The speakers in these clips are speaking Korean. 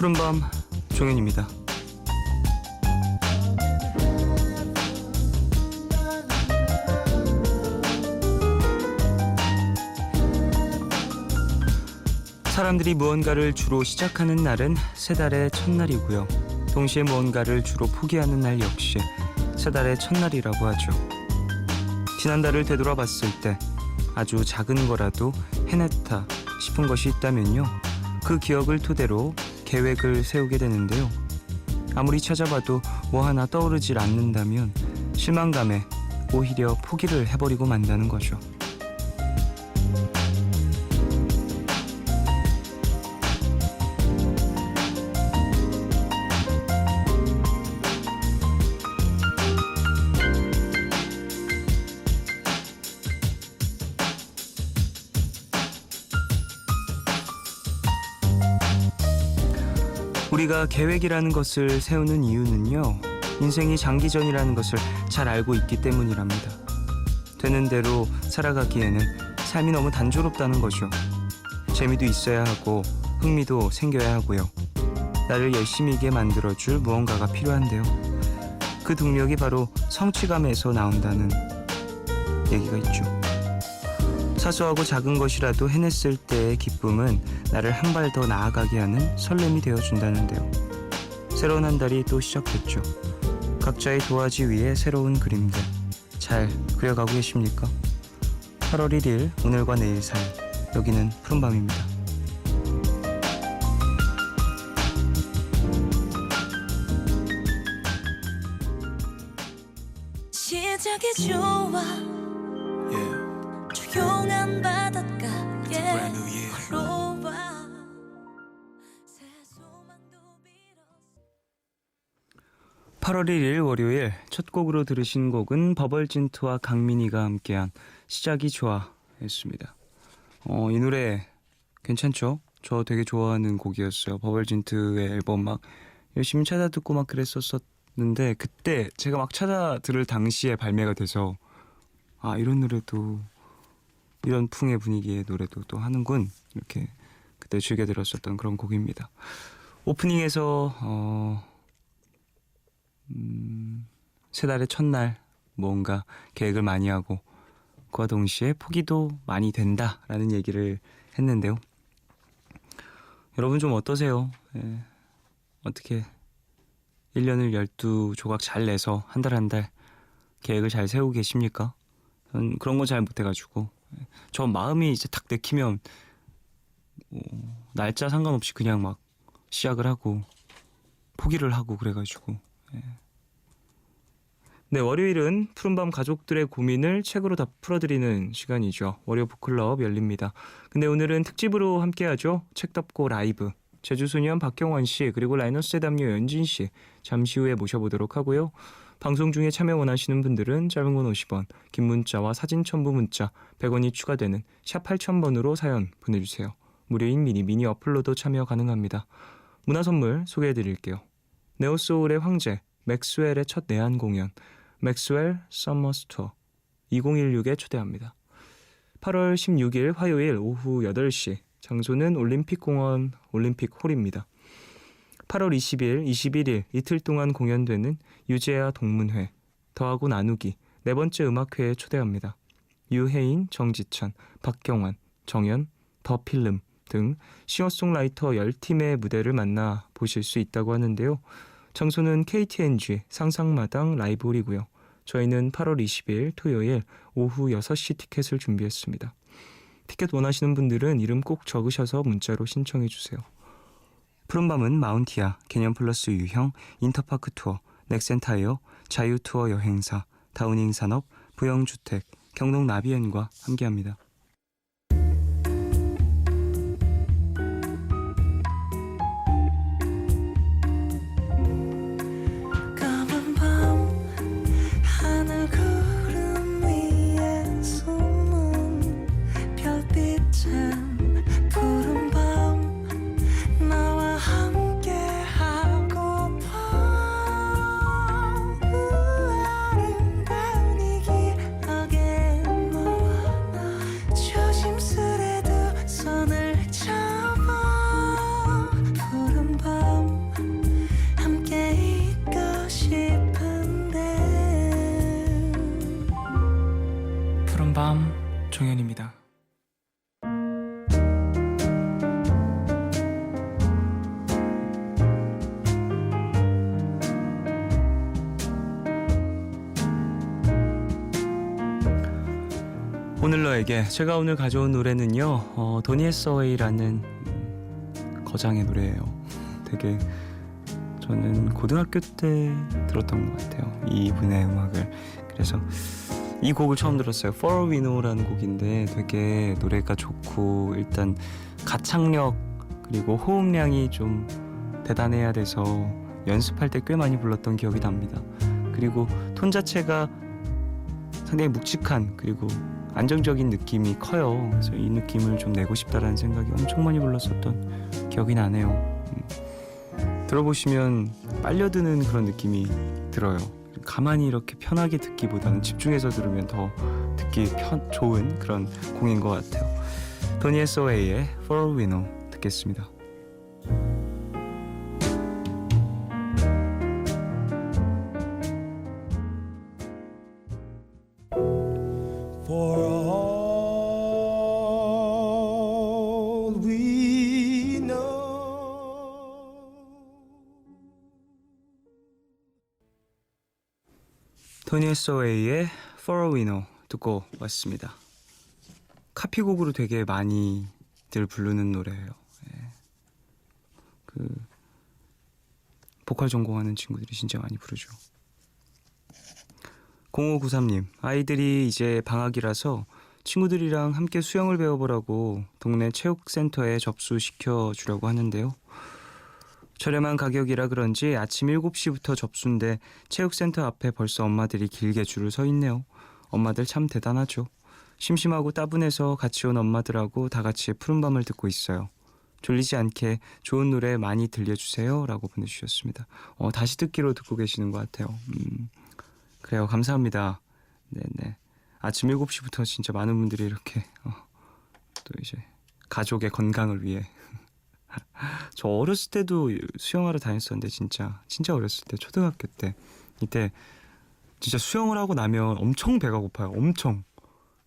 푸른밤 종현입니다. 사람들이 무언가를 주로 시작하는 날은 새 달의 첫날이고요. 동시에 무언가를 주로 포기하는 날 역시 새 달의 첫날이라고 하죠. 지난달을 되돌아봤을 때 아주 작은 거라도 해냈다 싶은 것이 있다면요. 그 기억을 토대로 계획을 세우게 되는데요. 아무리 찾아봐도 뭐 하나 떠오르질 않는다면 실망감에 오히려 포기를 해버리고 만다는 거죠. 우리가 계획이라는 것을 세우는 이유는요. 인생이 장기전이라는 것을 잘 알고 있기 때문이랍니다. 되는 대로 살아가기에는 삶이 너무 단조롭다는 거죠. 재미도 있어야 하고 흥미도 생겨야 하고요. 나를 열심히게 만들어줄 무언가가 필요한데요. 그 동력이 바로 성취감에서 나온다는 얘기가 있죠. 사소하고 작은 것이라도 해냈을 때의 기쁨은 나를 한 발 더 나아가게 하는 설렘이 되어준다는데요. 새로운 한 달이 또 시작됐죠. 각자의 도화지 위에 새로운 그림들 잘 그려가고 계십니까? 8월 1일 오늘과 내일 사이 여기는 푸른밤입니다. 시작이 좋아 조용한 바닷가에 걸어와 새소망도 빌어 8월 1일 월요일 첫 곡으로 들으신 곡은 버벌진트와 강민이가 함께한 시작이 좋아 였습니다. 이 노래 괜찮죠? 저 되게 좋아하는 곡이었어요. 버벌진트의 앨범 막 열심히 찾아 듣고 막 그랬었는데 그때 제가 막 찾아 들을 당시에 발매가 돼서 아 이런 노래도 이런 풍의 분위기의 노래도 또 하는군 이렇게 그때 즐겨 들었었던 그런 곡입니다. 오프닝에서 새 달의 첫날 뭔가 계획을 많이 하고 그와 동시에 포기도 많이 된다라는 얘기를 했는데요. 여러분 좀 어떠세요? 어떻게 1년을 12조각 잘 내서 한 달 한 달 계획을 잘 세우고 계십니까? 전 그런 거 잘 못해가지고 저 마음이 이제 탁 내키면 날짜 상관없이 그냥 막 시작을 하고 포기를 하고 그래가지고 네, 월요일은 푸른밤 가족들의 고민을 책으로 다 풀어드리는 시간이죠. 월요 북클럽 열립니다. 근데 오늘은 특집으로 함께하죠. 책 덮고 라이브. 제주소년 박경원 씨 그리고 라이너스의 담요 연진 씨 잠시 후에 모셔보도록 하고요. 방송 중에 참여 원하시는 분들은 짧은 건 50원, 긴 문자와 사진 첨부 문자 100원이 추가되는 샵 8000번으로 사연 보내주세요. 무료인 미니 어플로도 참여 가능합니다. 문화선물 소개해드릴게요. 네오소울의 황제 맥스웰의 첫 내한 공연 맥스웰 서머스 투어 2016에 초대합니다. 8월 16일 화요일 오후 8시 장소는 올림픽공원 올림픽홀입니다. 8월 20일, 21일 이틀 동안 공연되는 유재하 동문회, 더하고 나누기 네 번째 음악회에 초대합니다. 유혜인, 정지찬, 박경환, 정연, 더필름 등 싱어송라이터 10팀의 무대를 만나 보실 수 있다고 하는데요. 장소는 KTNG 상상마당 라이브홀이고요. 저희는 8월 20일 토요일 오후 6시 티켓을 준비했습니다. 티켓 원하시는 분들은 이름 꼭 적으셔서 문자로 신청해 주세요. 푸른밤은 마운티아, 개념플러스 유형, 인터파크 투어, 넥센타이어, 자유투어 여행사, 다우닝산업, 부영주택, 경동나비엔과 함께합니다. 까만 밤 하늘 구름 위에 숨은 별빛은 푸른 밤 나와 함께 하고파 아름다운 이 기억에 너와 나 푸른밤 종현입니다. 오늘 너에게 제가 오늘 가져온 노래는요 도니 해서웨이라는 거장의 노래예요. 되게 저는 고등학교 때 들었던 것 같아요, 이분의 음악을. 그래서 이 곡을 처음 들었어요. For We Know라는 곡인데 되게 노래가 좋고 일단 가창력 그리고 호흡량이 좀 대단해야 돼서 연습할 때 꽤 많이 불렀던 기억이 납니다. 그리고 톤 자체가 상당히 묵직한 그리고 안정적인 느낌이 커요. 그래서 이 느낌을 좀 내고 싶다라는 생각이 엄청 많이 불렀었던 기억이 나네요. 들어보시면 빨려드는 그런 느낌이 들어요. 가만히 이렇게 편하게 듣기보다는 집중해서 들으면 더 듣기 좋은 그런 곡인 것 같아요. 도니 해서웨이의 For We Know 듣겠습니다. For all we know. 토니 해서웨이의 For We Know 듣고 왔습니다. 카피곡으로 되게 많이들 부르는 노래예요. 그 보컬 전공하는 친구들이 진짜 많이 부르죠. 0593님, 아이들이 이제 방학이라서 친구들이랑 함께 수영을 배워보라고 동네 체육센터에 접수시켜주려고 하는데요. 저렴한 가격이라 그런지 아침 7시부터 접수인데 체육센터 앞에 벌써 엄마들이 길게 줄을 서 있네요. 엄마들 참 대단하죠. 심심하고 따분해서 같이 온 엄마들하고 다 같이 푸른밤을 듣고 있어요. 졸리지 않게 좋은 노래 많이 들려주세요 라고 보내주셨습니다. 다시 듣기로 듣고 계시는 것 같아요. 그래요, 감사합니다. 네네. 아침 7시부터 진짜 많은 분들이 이렇게 또 이제 가족의 건강을 위해 저 어렸을 때도 수영하러 다녔었는데 진짜 어렸을 때 초등학교 때 이때 진짜 수영을 하고 나면 엄청 배가 고파요. 엄청.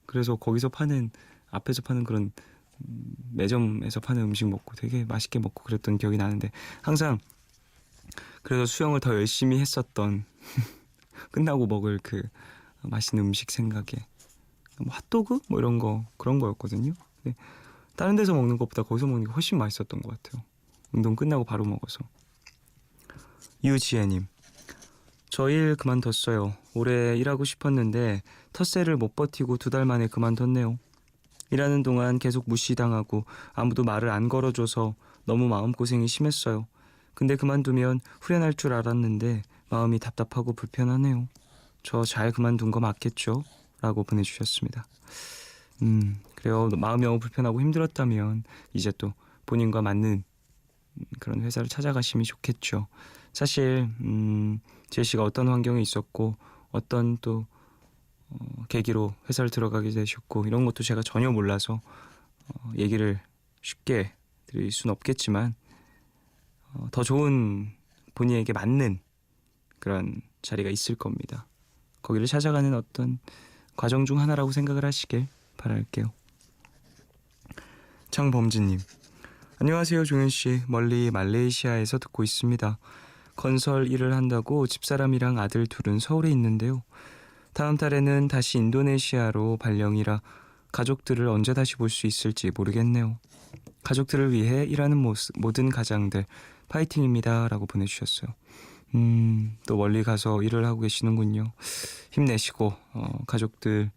그래서 거기서 파는 앞에서 파는 그런 매점에서 파는 음식 먹고 되게 맛있게 먹고 그랬던 기억이 나는데 항상 그래서 수영을 더 열심히 했었던 끝나고 먹을 그 맛있는 음식 생각에 뭐 핫도그 뭐 이런 거 그런 거였거든요. 근데 다른 데서 먹는 것보다 거기서 먹는 게 훨씬 맛있었던 것 같아요. 운동 끝나고 바로 먹어서. 유지혜님, 저 일 그만뒀어요. 올해 일하고 싶었는데 텃세를 못 버티고 2달 만에 그만뒀네요. 일하는 동안 계속 무시당하고 아무도 말을 안 걸어줘서 너무 마음고생이 심했어요. 근데 그만두면 후련할 줄 알았는데 마음이 답답하고 불편하네요. 저 잘 그만둔 거 맞겠죠? 라고 보내주셨습니다. 그래요. 마음이 너무 불편하고 힘들었다면 이제 또 본인과 맞는 그런 회사를 찾아가시면 좋겠죠. 사실 제시가 어떤 환경에 있었고 어떤 또 계기로 회사를 들어가게 되셨고 이런 것도 제가 전혀 몰라서 얘기를 쉽게 드릴 수는 없겠지만 더 좋은 본인에게 맞는 그런 자리가 있을 겁니다. 거기를 찾아가는 어떤 과정 중 하나라고 생각을 하시길 바랄게요. 장범진님, 안녕하세요 종현씨. 멀리 말레이시아에서 듣고 있습니다. 건설 일을 한다고 집사람이랑 아들 둘은 서울에 있는데요. 다음 달에는 다시 인도네시아로 발령이라 가족들을 언제 다시 볼 수 있을지 모르겠네요. 가족들을 위해 일하는 모든 가장들 파이팅입니다 라고 보내주셨어요. 또 멀리 가서 일을 하고 계시는군요. 힘내시고 가족들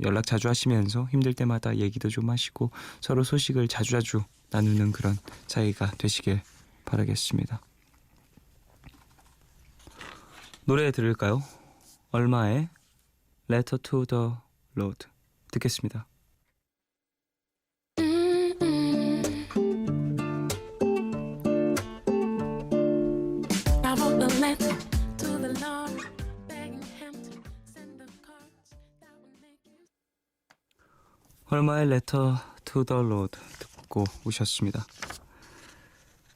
연락 자주 하시면서 힘들 때마다 얘기도 좀 하시고 서로 소식을 자주자주 나누는 그런 사이가 되시길 바라겠습니다. 노래 들을까요? 얼마의 Letter to the Road 듣겠습니다. I wrote a letter to the Lord, begging him to send the cards that would make you. 얼마의 Letter to the Road 듣고 오셨습니다.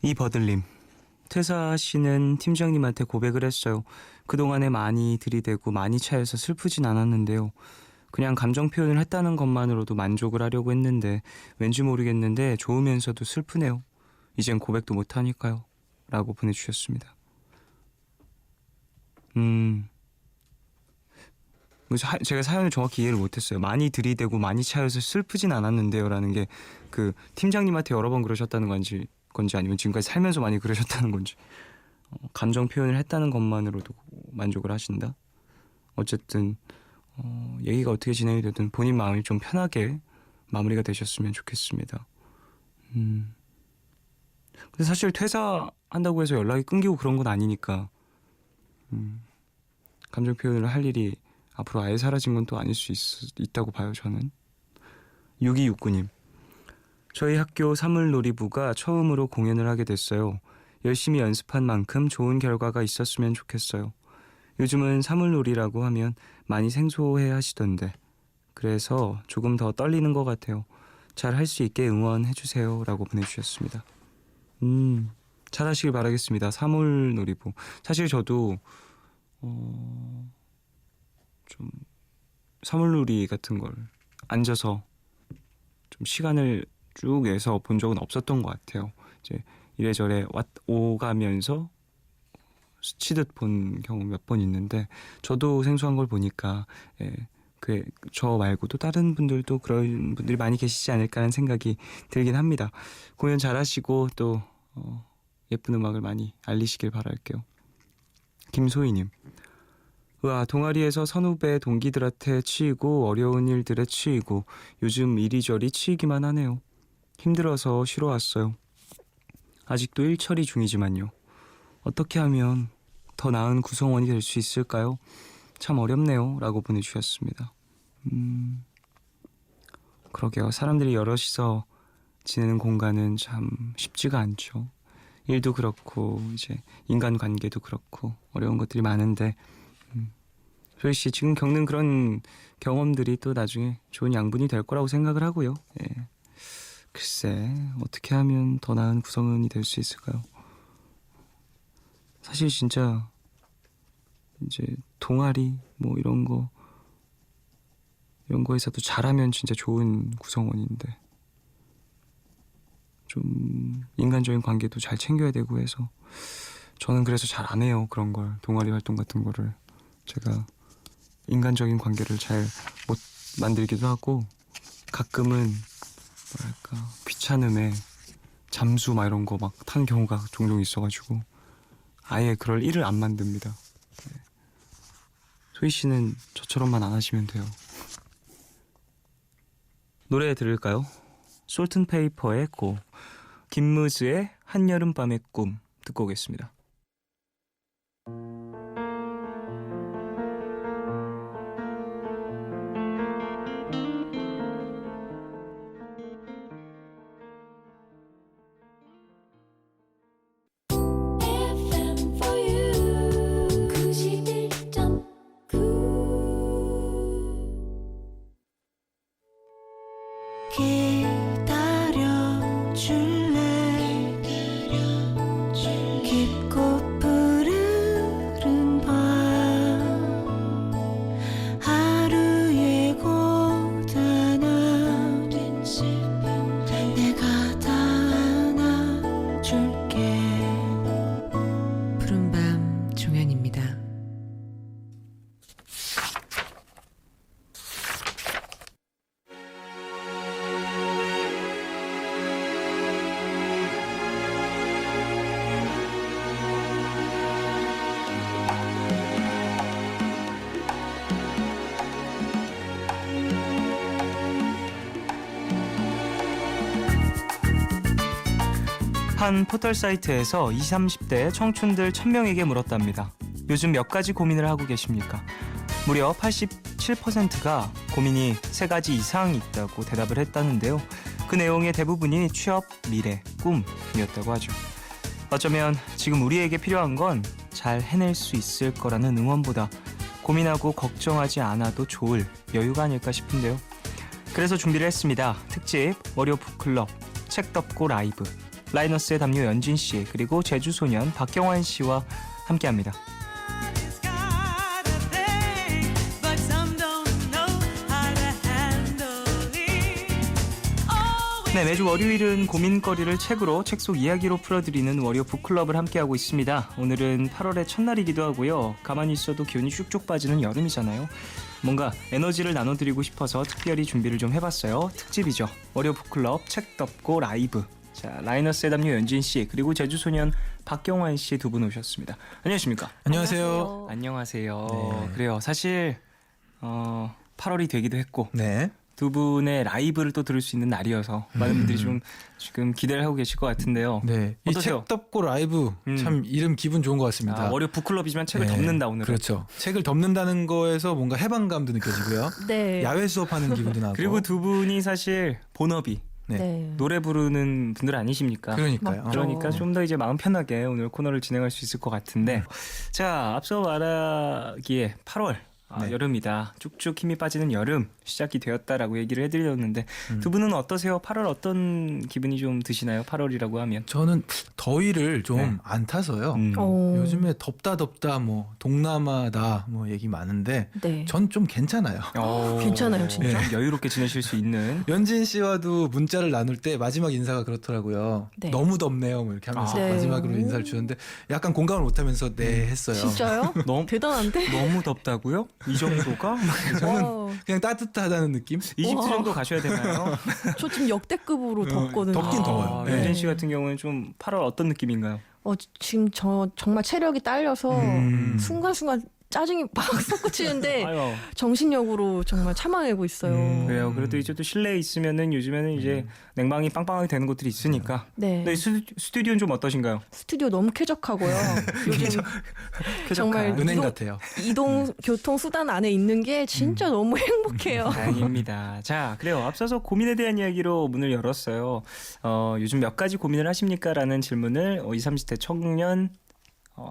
이버들님, 퇴사하시는 팀장님한테 고백을 했어요. 그동안에 많이 들이대고 많이 차여서 슬프진 않았는데요. 그냥 감정 표현을 했다는 것만으로도 만족을 하려고 했는데 왠지 모르겠는데 좋으면서도 슬프네요. 이젠 고백도 못하니까요. 라고 보내주셨습니다. 제가 사연을 정확히 이해를 못했어요. 많이 들이대고 많이 차여서 슬프진 않았는데요 라는 게 그 팀장님한테 여러 번 그러셨다는 건지 아니면 지금까지 살면서 많이 그러셨다는 건지 감정 표현을 했다는 것만으로도 만족을 하신다? 어쨌든 얘기가 어떻게 진행이 되든 본인 마음이 좀 편하게 마무리가 되셨으면 좋겠습니다. 근데 사실 퇴사한다고 해서 연락이 끊기고 그런 건 아니니까 감정 표현을 할 일이 앞으로 아예 사라진 건 또 아닐 수 있다고 봐요, 저는. 6269님. 저희 학교 사물놀이부가 처음으로 공연을 하게 됐어요. 열심히 연습한 만큼 좋은 결과가 있었으면 좋겠어요. 요즘은 사물놀이라고 하면 많이 생소해 하시던데 그래서 조금 더 떨리는 것 같아요. 잘 할 수 있게 응원해주세요 라고 보내주셨습니다. 잘하시길 바라겠습니다. 사물놀이부. 사실 저도 좀 사물놀이 같은 걸 앉아서 좀 시간을 쭉 내서 본 적은 없었던 것 같아요. 이제 이래저래 오가면서 스치듯 본 경우 몇 번 있는데 저도 생소한 걸 보니까 저 말고도 다른 분들도 그런 분들이 많이 계시지 않을까라는 생각이 들긴 합니다. 공연 잘하시고 또 예쁜 음악을 많이 알리시길 바랄게요. 김소희님. 우와, 동아리에서 선후배 동기들한테 치이고 어려운 일들에 치이고 요즘 이리저리 치이기만 하네요. 힘들어서 쉬러 왔어요. 아직도 일 처리 중이지만요. 어떻게 하면 더 나은 구성원이 될 수 있을까요? 참 어렵네요 라고 보내주셨습니다. 그러게요. 사람들이 여럿이서 지내는 공간은 참 쉽지가 않죠. 일도 그렇고 이제 인간관계도 그렇고 어려운 것들이 많은데 소희씨 지금 겪는 그런 경험들이 또 나중에 좋은 양분이 될 거라고 생각을 하고요. 예. 글쎄 어떻게 하면 더 나은 구성원이 될 수 있을까요? 사실 진짜 이제 동아리 뭐 이런 거에서도 잘하면 진짜 좋은 구성원인데 좀 인간적인 관계도 잘 챙겨야 되고 해서 저는 그래서 잘 안 해요. 그런 걸 동아리 활동 같은 거를 제가 인간적인 관계를 잘 못 만들기도 하고 가끔은 뭐랄까 귀찮음에 잠수 막 이런 거 막 타는 경우가 종종 있어가지고 아예 그럴 일을 안 만듭니다. 네. 소희 씨는 저처럼만 안 하시면 돼요. 노래 들을까요? 솔튼페이퍼의 고, 김무즈의 한여름밤의 꿈 듣고 오겠습니다. FM for you 91.9 기다려줄래 깊고 푸르른 밤 하루의 고단함 내가 다 안아줄게. 푸른밤 종현입니다. 한 포털 사이트에서 20, 30대 청춘들 1000명에게 물었답니다. 요즘 몇 가지 고민을 하고 계십니까? 무려 87%가 고민이 3가지 이상 있다고 대답을 했다는데요. 그 내용의 대부분이 취업, 미래, 꿈이었다고 하죠. 어쩌면 지금 우리에게 필요한 건 잘 해낼 수 있을 거라는 응원보다 고민하고 걱정하지 않아도 좋을 여유가 아닐까 싶은데요. 그래서 준비를 했습니다. 특집 월요 북클럽 책 덮고 라이브. 라이너스의 담요 연진씨 그리고 제주소년 박경환씨와 함께합니다. 네, 매주 월요일은 고민거리를 책으로, 책 속 이야기로 풀어드리는 월요 북클럽을 함께하고 있습니다. 오늘은 8월의 첫날이기도 하고요. 가만히 있어도 기운이 쭉쭉 빠지는 여름이잖아요. 뭔가 에너지를 나눠드리고 싶어서 특별히 준비를 좀 해봤어요. 특집이죠. 월요 북클럽 책 덮고 라이브. 자, 라이너스의 담요 연진 씨 그리고 제주소년 박경환 씨 두 분 오셨습니다. 안녕하십니까? 안녕하세요. 안녕하세요. 네. 그래요. 사실 8월이 되기도 했고 네. 두 분의 라이브를 또 들을 수 있는 날이어서 많은 분들이 좀 지금 기대를 하고 계실 것 같은데요. 네. 이 어떠세요? 책 덮고 라이브 참 이름 기분 좋은 것 같습니다. 월요 북클럽이지만 책을 네. 덮는다 오늘은. 그렇죠. 책을 덮는다는 거에서 뭔가 해방감도 느껴지고요. 네. 야외 수업하는 기분도 나고. 그리고 두 분이 사실 본업이 네. 네. 노래 부르는 분들 아니십니까? 그러니까요. 맞죠. 그러니까 좀 더 이제 마음 편하게 오늘 코너를 진행할 수 있을 것 같은데 자 앞서 말하기에 8월 네. 여름이다 쭉쭉 힘이 빠지는 여름 시작이 되었다라고 얘기를 해드렸는데 두 분은 어떠세요? 8월 어떤 기분이 좀 드시나요? 8월이라고 하면 저는 더위를 좀 네. 안 타서요. 어, 요즘에 덥다 뭐 동남아다 뭐 얘기 많은데 네. 전 좀 괜찮아요. 괜찮아요, 진짜? 네, 여유롭게 지내실 수 있는 연진 씨와도 문자를 나눌 때 마지막 인사가 그렇더라고요. 네. 너무 덥네요. 뭐 이렇게 하면서 네. 마지막으로 인사를 주는데 약간 공감을 못하면서 네 했어요. 진짜요? 너무 대단한데? 너무 덥다고요? 이 정도가? 어, 그냥 따뜻하다는 느낌? 이집트 우와. 정도 가셔야 되나요? 저 지금 역대급으로 덥거든요. 덥긴 더워요. 네. 연진 씨 같은 경우는 좀 8월 어떤 느낌인가요? 지금 저 정말 체력이 딸려서 순간순간 짜증이 막 솟구치는데 아유. 정신력으로 정말 참아내고 있어요. 그래요. 그래도 이제 또 실내에 있으면은 요즘에는 이제 냉방이 빵빵하게 되는 곳들이 있으니까. 네. 네, 스튜디오는 좀 어떠신가요? 스튜디오 너무 쾌적하고요. 요즘 정말 은행 이동- 같아요. 이동 교통 수단 안에 있는 게 진짜 너무 행복해요. 다행입니다. 자, 그래요. 앞서서 고민에 대한 이야기로 문을 열었어요. 요즘 몇 가지 고민을 하십니까? 라는 질문을 20, 30대 청년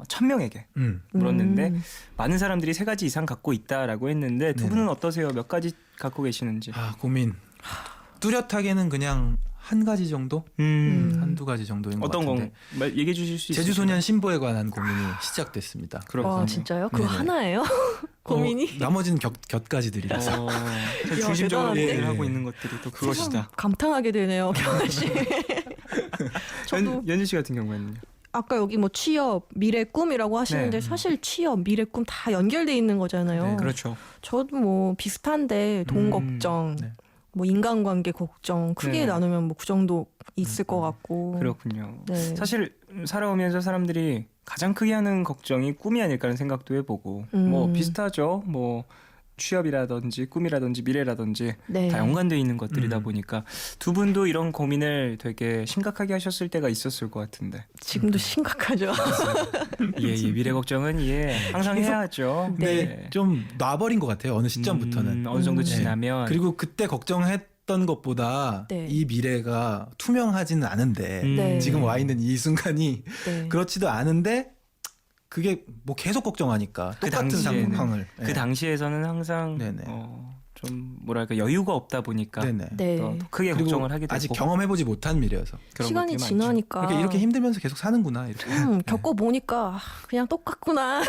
1000명에게 물었는데 많은 사람들이 3가지 이상 갖고 있다라고 했는데 두 네네. 분은 어떠세요? 몇 가지 갖고 계시는지? 고민. 뚜렷하게는 그냥 한 가지 정도? 한두 가지 정도인 것 어떤 같은데. 거 얘기해 주실 수 있으세요? 제주소년 신보에 관한 고민이 시작됐습니다. 그렇군요. 와, 진짜요? 그거 네네. 하나예요? 고민이? 나머지는 곁가지들이라서. 중심적으로 대단한데? 얘기를 하고 있는 것들이 또 그것이다. 참 감탄하게 되네요, 경아 씨. 저도 연진 씨 같은 경우에는요? 아까 여기 뭐 취업, 미래 꿈이라고 하시는데 네. 사실 취업, 미래 꿈 다 연결돼 있는 거잖아요. 네, 그렇죠. 저도 뭐 비슷한데 돈 걱정, 네. 뭐 인간관계 걱정 크게 네. 나누면 뭐 그 정도 있을 것 같고. 그렇군요. 네. 사실 살아오면서 사람들이 가장 크게 하는 걱정이 꿈이 아닐까라는 생각도 해보고 뭐 비슷하죠. 뭐 취업이라든지 꿈이라든지 미래라든지 네. 다 연관되어 있는 것들이다 보니까 두 분도 이런 고민을 되게 심각하게 하셨을 때가 있었을 것 같은데 지금도 심각하죠. 예, 미래 걱정은 항상 해야죠. 근데 좀 놔버린 것 같아요. 어느 시점부터는. 어느 정도 네. 지나면 그리고 그때 걱정했던 것보다 네. 이 미래가 투명하지는 않은데 네. 지금 와 있는 이 순간이 네. 그렇지도 않은데 그게 뭐 계속 걱정하니까 그 똑같은 당시에는, 상황을. 그 당시에서는 항상 네네. 좀 뭐랄까 여유가 없다 보니까 네네. 네. 더 크게 그리고 걱정을 하게 되고 아직 경험해보지 못한 미래여서 그런 시간이 것들이 많죠. 지나니까 그러니까 이렇게 힘들면서 계속 사는구나 이렇게. 겪어보니까 그냥 똑같구나.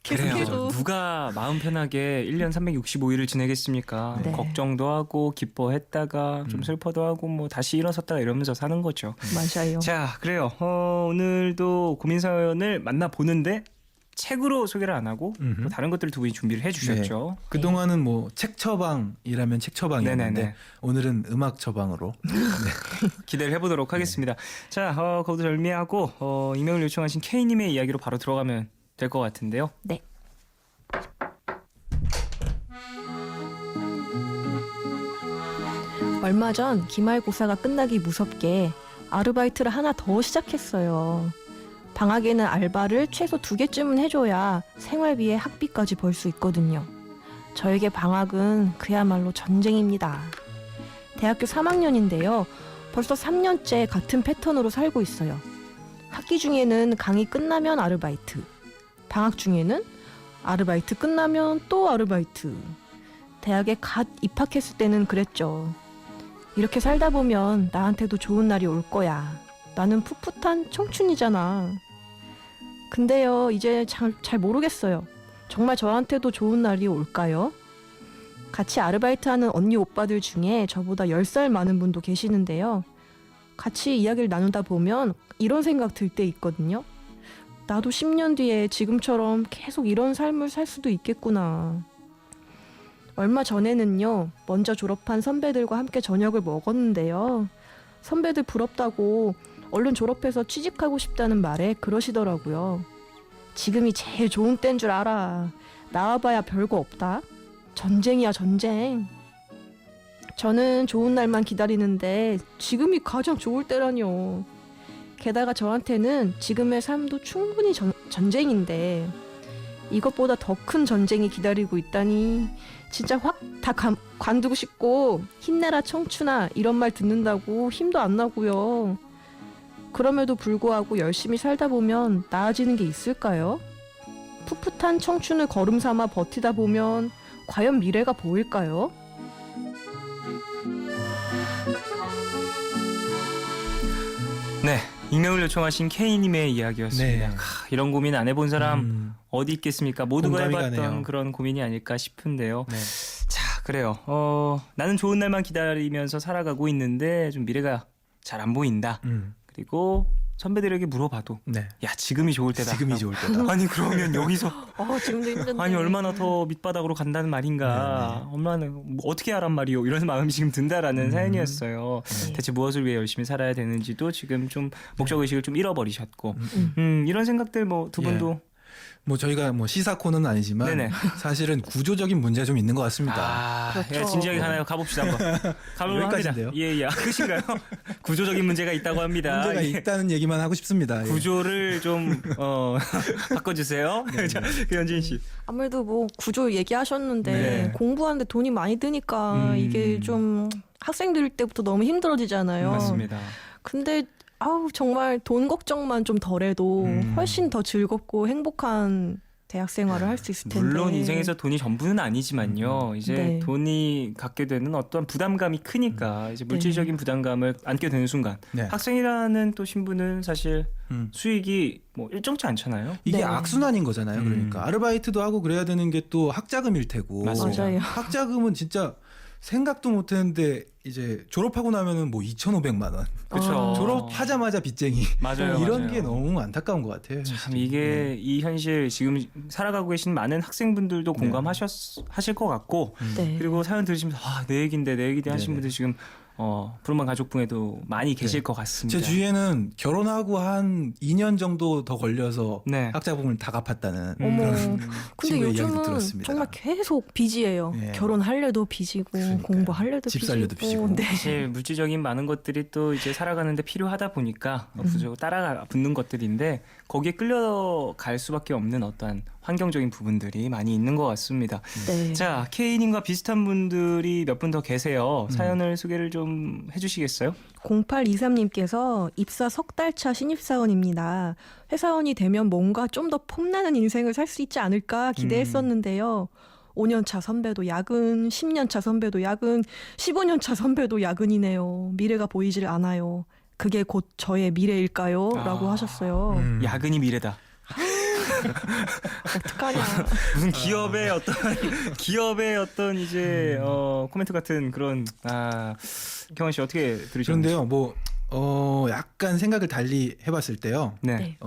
그래요. 계속해도. 누가 마음 편하게 1년 365일을 지내겠습니까? 네. 걱정도 하고 기뻐했다가 좀 슬퍼도 하고 뭐 다시 일어섰다가 이러면서 사는 거죠. 맞아요. 자, 그래요. 오늘도 고민 사연을 만나보는데 책으로 소개를 안 하고 뭐 다른 것들을 두 분이 준비를 해주셨죠. 그동안은 뭐 책 처방이라면 책 처방이었는데 네네네. 오늘은 음악 처방으로. 기대를 해보도록 하겠습니다. 자, 거두절미하고 익명을 요청하신 K님의 이야기로 바로 들어가면 될 것 같은데요. 네. 얼마 전 기말고사가 끝나기 무섭게 아르바이트를 하나 더 시작했어요. 방학에는 알바를 최소 2개쯤은 해줘야 생활비에 학비까지 벌 수 있거든요. 저에게 방학은 그야말로 전쟁입니다. 대학교 3학년인데요. 벌써 3년째 같은 패턴으로 살고 있어요. 학기 중에는 강의 끝나면 아르바이트, 방학 중에는 아르바이트 끝나면 또 아르바이트. 대학에 갓 입학했을 때는 그랬죠. 이렇게 살다 보면 나한테도 좋은 날이 올 거야. 나는 풋풋한 청춘이잖아. 근데요, 이제 잘 모르겠어요. 정말 저한테도 좋은 날이 올까요? 같이 아르바이트하는 언니 오빠들 중에 저보다 10살 많은 분도 계시는데요. 같이 이야기를 나누다 보면 이런 생각 들 때 있거든요. 나도 10년 뒤에 지금처럼 계속 이런 삶을 살 수도 있겠구나. 얼마 전에는요, 먼저 졸업한 선배들과 함께 저녁을 먹었는데요. 선배들 부럽다고 얼른 졸업해서 취직하고 싶다는 말에 그러시더라고요. 지금이 제일 좋은 때인 줄 알아. 나와봐야 별거 없다. 전쟁이야, 전쟁. 저는 좋은 날만 기다리는데 지금이 가장 좋을 때라뇨. 게다가 저한테는 지금의 삶도 충분히 전쟁인데 이것보다 더 큰 전쟁이 기다리고 있다니 진짜 확 다 관두고 싶고 힘내라 청춘아 이런 말 듣는다고 힘도 안 나고요. 그럼에도 불구하고 열심히 살다 보면 나아지는 게 있을까요? 풋풋한 청춘을 걸음 삼아 버티다 보면 과연 미래가 보일까요? 네, 익명을 요청하신 K님의 이야기였습니다. 네. 이런 고민 안 해본 사람 어디 있겠습니까? 모두가 공감이 해봤던 가네요. 그런 고민이 아닐까 싶은데요. 네. 자, 그래요. 나는 좋은 날만 기다리면서 살아가고 있는데 좀 미래가 잘 안 보인다. 그리고 선배들에게 물어봐도 네. 야, 지금이 좋을 때다. 지금이 좋을 때다. 아니 그러면 여기서 지금도 힘든데. 아니 얼마나 더 밑바닥으로 간다는 말인가. 얼마나 뭐 어떻게 하란 말이요. 이런 마음이 지금 든다라는 사연이었어요. 네. 대체 무엇을 위해 열심히 살아야 되는지도 지금 좀 목적의식을 좀 잃어버리셨고 이런 생각들 뭐 두 분도 뭐 저희가 뭐 시사 코너는 아니지만 네네. 사실은 구조적인 문제가 좀 있는 것 같습니다. 아, 그렇죠. 야, 진지하게 가나요? 가봅시다 한번. 가볼만 합니다. 여기까지인데요? 예, 끝인가요? 구조적인 문제가 있다고 합니다. 문제가 예. 있다는 얘기만 하고 싶습니다. 예. 구조를 좀 바꿔주세요. 자, 현진 씨. 아무래도 뭐 구조 얘기하셨는데 네. 공부하는데 돈이 많이 드니까 이게 좀 학생들 때부터 너무 힘들어지잖아요. 맞습니다. 근데 정말 돈 걱정만 좀 덜해도 훨씬 더 즐겁고 행복한 대학 생활을 할 수 있을 텐데. 물론 인생에서 돈이 전부는 아니지만요. 이제 네. 돈이 갖게 되는 어떤 부담감이 크니까 이제 물질적인 부담감을 안게 되는 순간 네. 학생이라는 또 신분은 사실 수익이 뭐 일정치 않잖아요. 이게 네. 악순환인 거잖아요. 그러니까 아르바이트도 하고 그래야 되는 게 또 학자금일 테고. 맞습니다. 맞아요. 학자금은 진짜 생각도 못했는데 이제 졸업하고 나면은 뭐 2,500만 원. 그렇죠. 졸업하자마자 빚쟁이. 맞아요. 이런 맞아요. 게 너무 안타까운 것 같아요. 참 이게 이 현실 지금 살아가고 계신 많은 학생분들도 공감하실 것 같고 네. 그리고 사연 들으시면서 내 얘기인데 하신 네네. 분들 지금 푸른밤 가족분에도 많이 계실 것 같습니다. 제 주위에는 결혼하고 한 2년 정도 더 걸려서 네. 학자금을 다 갚았다는 어머. 그런 근데 친구의 이야기도 요즘은 들었습니다. 정말 계속 빚이에요. 네. 결혼할래도 빚이고 그러니까요. 공부할래도 집 살려도 빚이고. 네. 사실 물질적인 많은 것들이 또 이제 살아가는데 필요하다 보니까 부족하고 따라 붙는 것들인데 거기에 끌려갈 수밖에 없는 어떠한 환경적인 부분들이 많이 있는 것 같습니다. 네. 자, K님과 비슷한 분들이 몇 분 더 계세요. 사연을 소개를 좀 해주시겠어요? 0823님께서 입사 석 달 차 신입사원입니다. 회사원이 되면 뭔가 좀 더 폼나는 인생을 살 수 있지 않을까 기대했었는데요. 5년 차 선배도 야근, 10년 차 선배도 야근, 15년 차 선배도 야근이네요. 미래가 보이질 않아요. 그게 곧 저의 미래일까요? 라고 하셨어요. 야근이 미래다. 어떡하냐. 무슨 기업의 어떤 이제 코멘트 같은 그런 경원 씨 어떻게 들으셨나요? 그런데요, 뭐 약간 생각을 달리 해봤을 때요. 네. 네.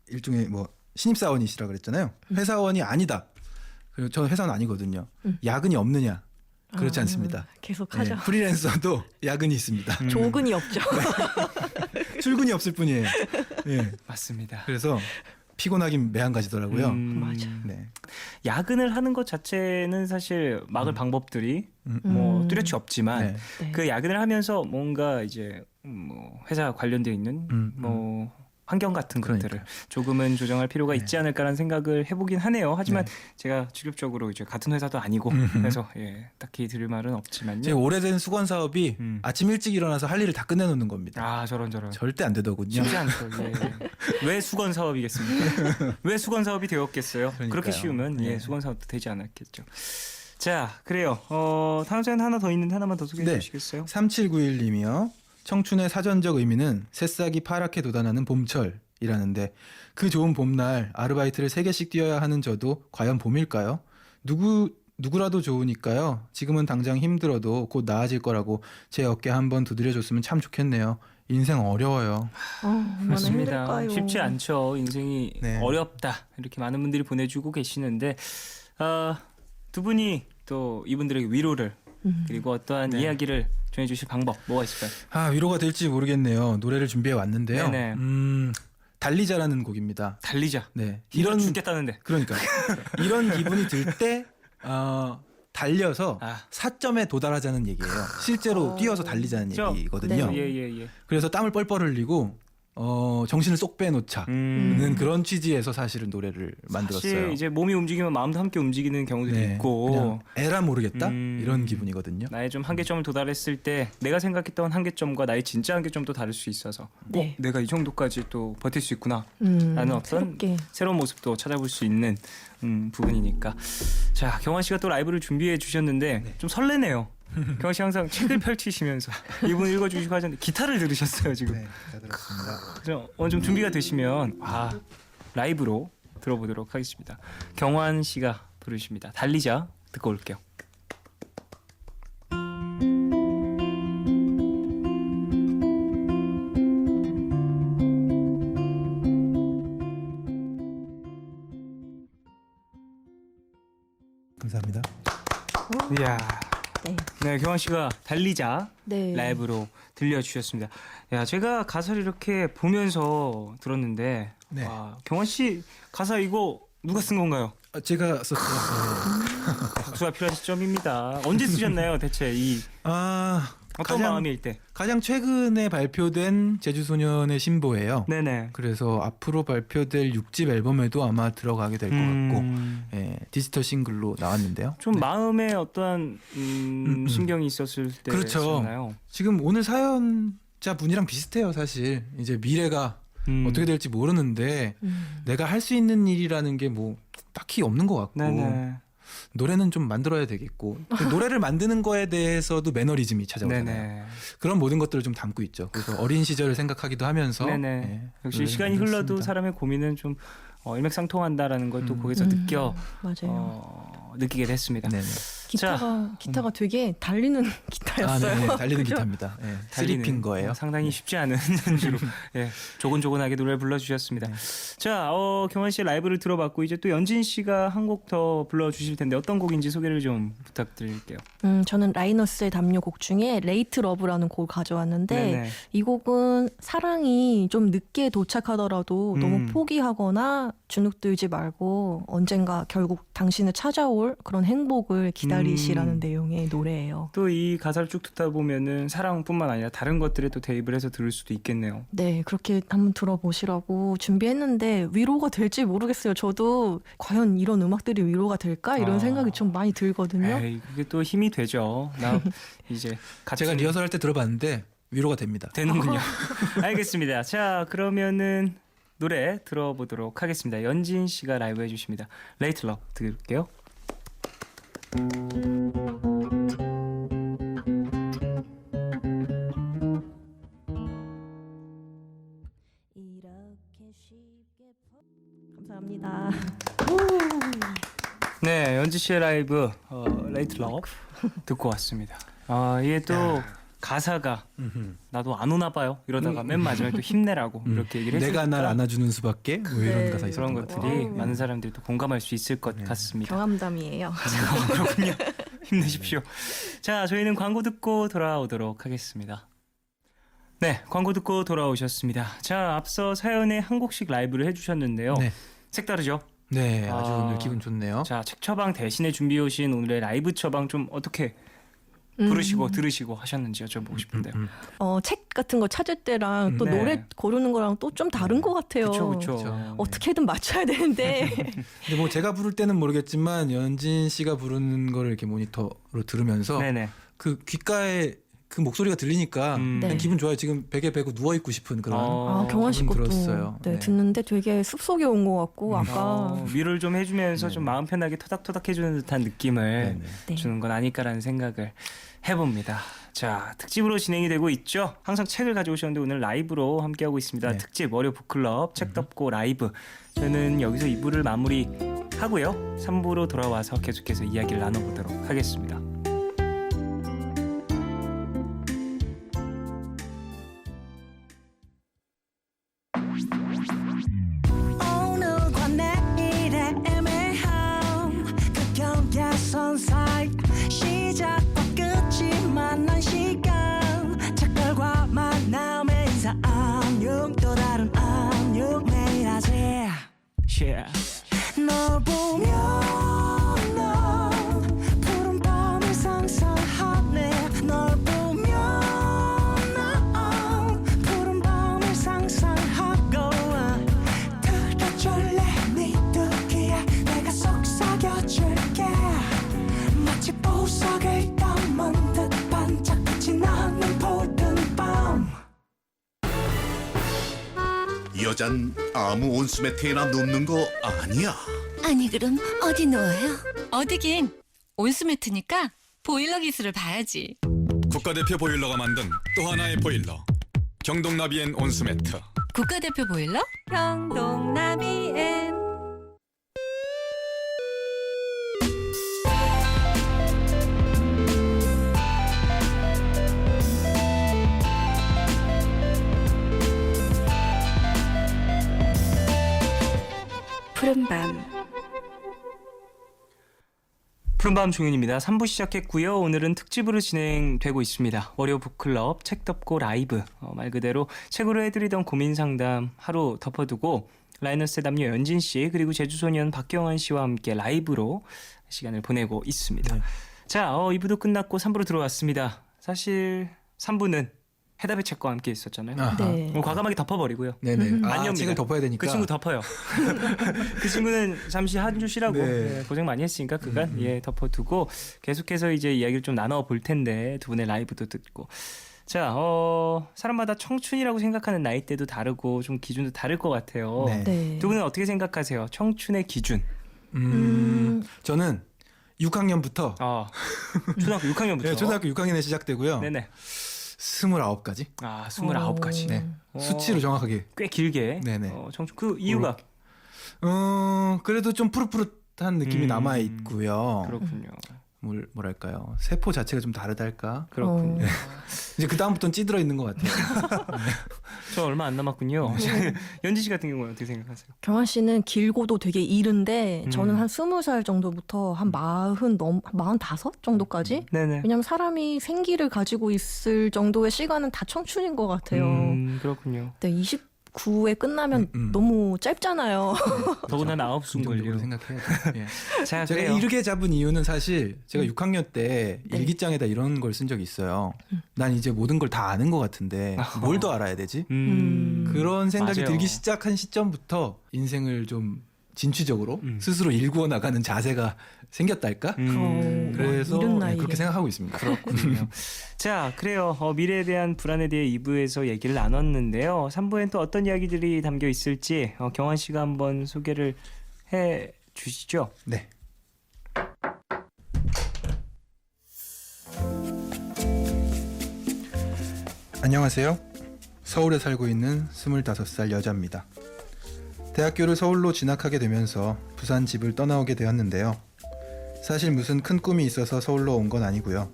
일종의 뭐 신입사원이시라 그랬잖아요. 회사원이 아니다. 그리고 저 회사원 아니거든요. 야근이 없느냐? 그렇지 않습니다. 계속 하죠. 네, 프리랜서도 야근이 있습니다. 조근이 없죠. 출근이 없을 뿐이에요. 네, 맞습니다. 그래서 피곤하긴 매한가지더라고요. 맞아. 네. 야근을 하는 것 자체는 사실 막을 방법들이 뭐 뚜렷이 없지만 네. 네. 그 야근을 하면서 뭔가 이제 뭐 회사 관련되어 있는 뭐 환경 같은 것들을 그러니까. 조금은 조정할 필요가 있지 않을까라는 생각을 해보긴 하네요. 하지만 네. 제가 직접적으로 이제 같은 회사도 아니고 그래서 딱히 들을 말은 없지만요. 제 오래된 수건 사업이 아침 일찍 일어나서 할 일을 다 끝내놓는 겁니다. 저런 절대 안 되더군요. 쉽지 않죠. 예. 왜 수건 사업이겠습니까? 왜 수건 사업이 되었겠어요? 그러니까요. 그렇게 쉬우면 네. 수건 사업도 되지 않았겠죠. 자, 그래요. 다음 사연 하나 더 있는데 하나만 더 소개해 네. 주시겠어요? 3791님이요. 청춘의 사전적 의미는 새싹이 파랗게 돋아나는 봄철이라는데 그 좋은 봄날 아르바이트를 3개씩 뛰어야 하는 저도 과연 봄일까요? 누구라도 좋으니까요. 지금은 당장 힘들어도 곧 나아질 거라고 제 어깨 한번 두드려줬으면 참 좋겠네요. 인생 어려워요. 얼마나 맞습니다. 힘들까요? 쉽지 않죠. 인생이 네. 어렵다. 이렇게 많은 분들이 보내주고 계시는데 두 분이 또 이분들에게 위로를 그리고 어떠한 네. 이야기를 전해주실 방법 뭐가 있을까요? 위로가 될지 모르겠네요. 노래를 준비해 왔는데요. 네네. 달리자라는 곡입니다. 달리자. 네. 이런 이런 죽겠다는데. 그러니까 이런 기분이 들 때 달려서 아. 4점에 도달하자는 얘기예요. 실제로 뛰어서 달리자는 그렇죠? 얘기거든요. 네. 예예예. 그래서 땀을 뻘뻘 흘리고 정신을 쏙 빼놓자. 는 그런 취지에서 사실은 노래를 만들었어요. 사실 이제 몸이 움직이면 마음도 함께 움직이는 경우도 네, 있고 그냥 에라 모르겠다 음. 이런 기분이거든요. 나의 좀 한계점을 도달했을 때 내가 생각했던 한계점과 나의 진짜 한계점도 다를 수 있어서 네. 내가 이 정도까지 또 버틸 수 있구나 라는 어떤 새롭게. 새로운 모습도 찾아볼 수 있는 부분이니까. 자, 경환 씨가 또 라이브를 준비해 주셨는데 좀 설레네요. 경환 씨 항상 책을 펼치시면서 이분 읽어주시고 하셨는데 기타를 들으셨어요 지금. 네, 잘 들었습니다. 좀 준비가 되시면 라이브로 들어보도록 하겠습니다. 경환 씨가 부르십니다. 달리자 듣고 올게요. 감사합니다. 이야. 네. 네, 경환 씨가 달리자 네. 라이브로 들려주셨습니다. 야, 제가 가사를 이렇게 보면서 들었는데, 네. 와, 경환 씨 가사 이거 누가 쓴 건가요? 제가 썼어요. 박수가 필요한 시점입니다. 언제 쓰셨나요, 대체 이 어떤 마음일 때? 가장 최근에 발표된 제주소년의 신보예요. 네네. 그래서 앞으로 발표될 6집 앨범에도 아마 들어가게 될 것 같고 디지털 싱글로 나왔는데요. 좀 네. 마음에 어떠한 신경이 있었을 그렇죠. 때였나요? 지금 오늘 사연자 분이랑 비슷해요. 사실 이제 미래가 음. 어떻게 될지 모르는데 내가 할 수 있는 일이라는 게 뭐 딱히 없는 것 같고 네네. 노래는 좀 만들어야 되겠고 노래를 만드는 거에 대해서도 매너리즘이 찾아오잖아요. 네네. 그런 모든 것들을 좀 담고 있죠. 그래서 어린 시절을 생각하기도 하면서 네네. 네, 역시 노래를 시간이 흘러도 만들었습니다. 사람의 고민은 좀 일맥상통한다라는 걸 또 거기서 맞아요. 느끼게 됐습니다. 네네. 기타가 되게 달리는 기타였어요. 네, 달리는 기타입니다. 네, 쓰리핀 거예요. 상당히 쉽지 않은 연주로 조곤조곤하게 노래를 불러주셨습니다. 자, 경환 씨의 라이브를 들어봤고 이제 또 연진 씨가 한 곡 더 불러주실 텐데 어떤 곡인지 소개를 좀 부탁드릴게요. 저는 라이너스의 담요 곡 중에 레이트 러브라는 곡을 가져왔는데 네네. 이 곡은 사랑이 좀 늦게 도착하더라도 너무 포기하거나 주눅들지 말고 언젠가 결국 당신을 찾아올 그런 행복을 기다리시라는 내용의 노래예요. 또 이 가사를 쭉 듣다 보면은 사랑뿐만 아니라 다른 것들에 또 대입을 해서 들을 수도 있겠네요. 네, 그렇게 한번 들어보시라고 준비했는데 위로가 될지 모르겠어요. 저도 과연 이런 음악들이 위로가 될까? 이런 생각이 좀 많이 들거든요. 에이, 그게 또 힘이 되죠. 나 이제 같이 제가 리허설할 때 들어봤는데 위로가 됩니다. 되는군요. 알겠습니다. 자, 그러면은 노래 들어보도록 하겠습니다. 연진 씨가 라이브 해주십니다. 레이트 러브 들을게요. 감사합니다. 네, 연진 씨의 라이브 레이트 러브 듣고 왔습니다. 이게 또 가사가 나도 안 오나 봐요. 이러다가 맨 마지막에 또 힘내라고 이렇게 얘기를 했으니까 내가 날 안아주는 수밖에 뭐 이런 네. 가사 있었던 그런 것 같아요. 것들이 와우. 많은 사람들이 또 공감할 수 있을 것 같습니다. 경험담이에요. 그렇군요. 힘내십시오. 자, 저희는 광고 듣고 돌아오도록 하겠습니다. 네, 광고 듣고 돌아오셨습니다. 자, 앞서 사연에 한 곡씩 라이브를 해주셨는데요. 네. 색다르죠? 네, 아주 아. 오늘 기분 좋네요. 자, 책 처방 대신에 준비해 오신 오늘의 라이브 처방 좀 어떻게 부르시고 들으시고 하셨는지 여쭤보고 싶은데요. 책 같은 거 찾을 때랑 또 네. 노래 고르는 거랑 또 좀 다른 것 같아요. 그렇죠. 어떻게든 맞춰야 되는데 근데 뭐 제가 부를 때는 모르겠지만 연진 씨가 부르는 거를 이렇게 모니터로 들으면서 네네. 그 귓가에 그 목소리가 들리니까 네. 그냥 기분 좋아요. 지금 베개 베고 누워 있고 싶은 그런. 경환 씨 기분 것도 들었어요. 네, 네. 듣는데 되게 숲속에 온 것 같고 아까 위로를 좀 해주면서 네. 좀 마음 편하게 토닥토닥 해주는 듯한 느낌을 네네. 네. 주는 건 아닐까라는 생각을 해봅니다. 자, 특집으로 진행이 되고 있죠. 항상 책을 가져오셨는데 오늘 라이브로 함께하고 있습니다. 네. 특집 월요 북클럽 책 덮고 라이브. 저는 여기서 2부를 마무리 하고요. 3부로 돌아와서 계속해서 이야기를 나눠보도록 하겠습니다. 오늘과 내일의 애매함 그 경계선 사이 시작과 끝이 만난 시간 작별과 만남의 인사 안녕 또 다른 안녕 매일 하지 Yeah. 널 보면 난 푸른 밤을 상상하네 널 보면 난 푸른 밤을 상상하고 들어줄래 네 두기에 내가 속삭여줄게 마치 보석을 담은 듯 반짝빛이 나는 푸른 밤 여잔 아무 온수매트에나 눕는 거 아니야. 아니 그럼 어디 누워요? 어디긴 온수매트니까 보일러 기술을 봐야지. 국가대표 보일러가 만든 또 하나의 보일러 경동나비엔 온수매트. 국가대표 보일러 경동나비엔. 푸른밤. 푸른밤 종윤입니다. 3부 시작했고요. 오늘은 특집으로 진행되고 있습니다. 월요 북클럽 책 덮고 라이브. 말 그대로 책으로 해드리던 고민 상담 하루 덮어두고 라이너스의 남녀 연진 씨 그리고 제주소년 박경원 씨와 함께 라이브로 시간을 보내고 있습니다. 네. 자, 2부도 끝났고 3부로 들어왔습니다. 사실 3부는 해답의 책과 함께 있었잖아요. 아하. 네. 과감하게 덮어버리고요. 네네. 아, 안녕입니다. 책을 덮어야 되니까. 그 친구 덮어요. 그 친구는 잠시 한 주 쉬라고 네. 고생 많이 했으니까 그간 덮어두고 계속해서 이제 이야기를 좀 나눠볼 텐데 두 분의 라이브도 듣고 자 사람마다 청춘이라고 생각하는 나이대도 다르고 좀 기준도 다를 것 같아요. 네. 네. 두 분은 어떻게 생각하세요? 청춘의 기준. 저는 6학년부터 초등학교 6학년부터. 네, 초등학교 6학년에 시작되고요. 네네. 29가지. 29가지. 네. 수치로 정확하게. 꽤 길게. 네네. 청춘 그 이유가 그래도 좀 푸릇푸릇한 느낌이 음. 남아 있고요. 그렇군요. 뭐랄까요? 세포 자체가 좀 다르달까? 그렇군요. 이제 그 다음부터는 찌들어 있는 것 같아요. 저 얼마 안 남았군요. 연지 씨 같은 경우는 어떻게 생각하세요? 경환 씨는 길고도 되게 이른데 저는 한 20살 정도부터 한 45 정도까지? 네네. 왜냐면 사람이 생기를 가지고 있을 정도의 시간은 다 청춘인 것 같아요. 그렇군요. 네, 29에 끝나면 음. 너무 짧잖아요. 더군다나 아홉 긍정적으로 순걸요. 생각해야죠. 예. 자, 제가 그래요. 이르게 잡은 이유는 사실 제가 6학년 때 네. 일기장에다 이런 걸 쓴 적이 있어요. 난 이제 모든 걸 다 아는 것 같은데 뭘 더 알아야 되지? 그런 생각이 맞아요. 들기 시작한 시점부터 인생을 좀 진취적으로 스스로 일구어 나가는 자세가 생겼달까? 그래서 이른 나이에. 그렇게 생각하고 있습니다. 그렇군요. 자, 그래요. 미래에 대한 불안에 대해 2부에서 얘기를 나눴는데요. 3부엔 또 어떤 이야기들이 담겨 있을지 경환 씨가 한번 소개를 해 주시죠. 네. 안녕하세요. 서울에 살고 있는 25살 여자입니다. 대학교를 서울로 진학하게 되면서 부산 집을 떠나오게 되었는데요. 사실 무슨 큰 꿈이 있어서 서울로 온 건 아니고요.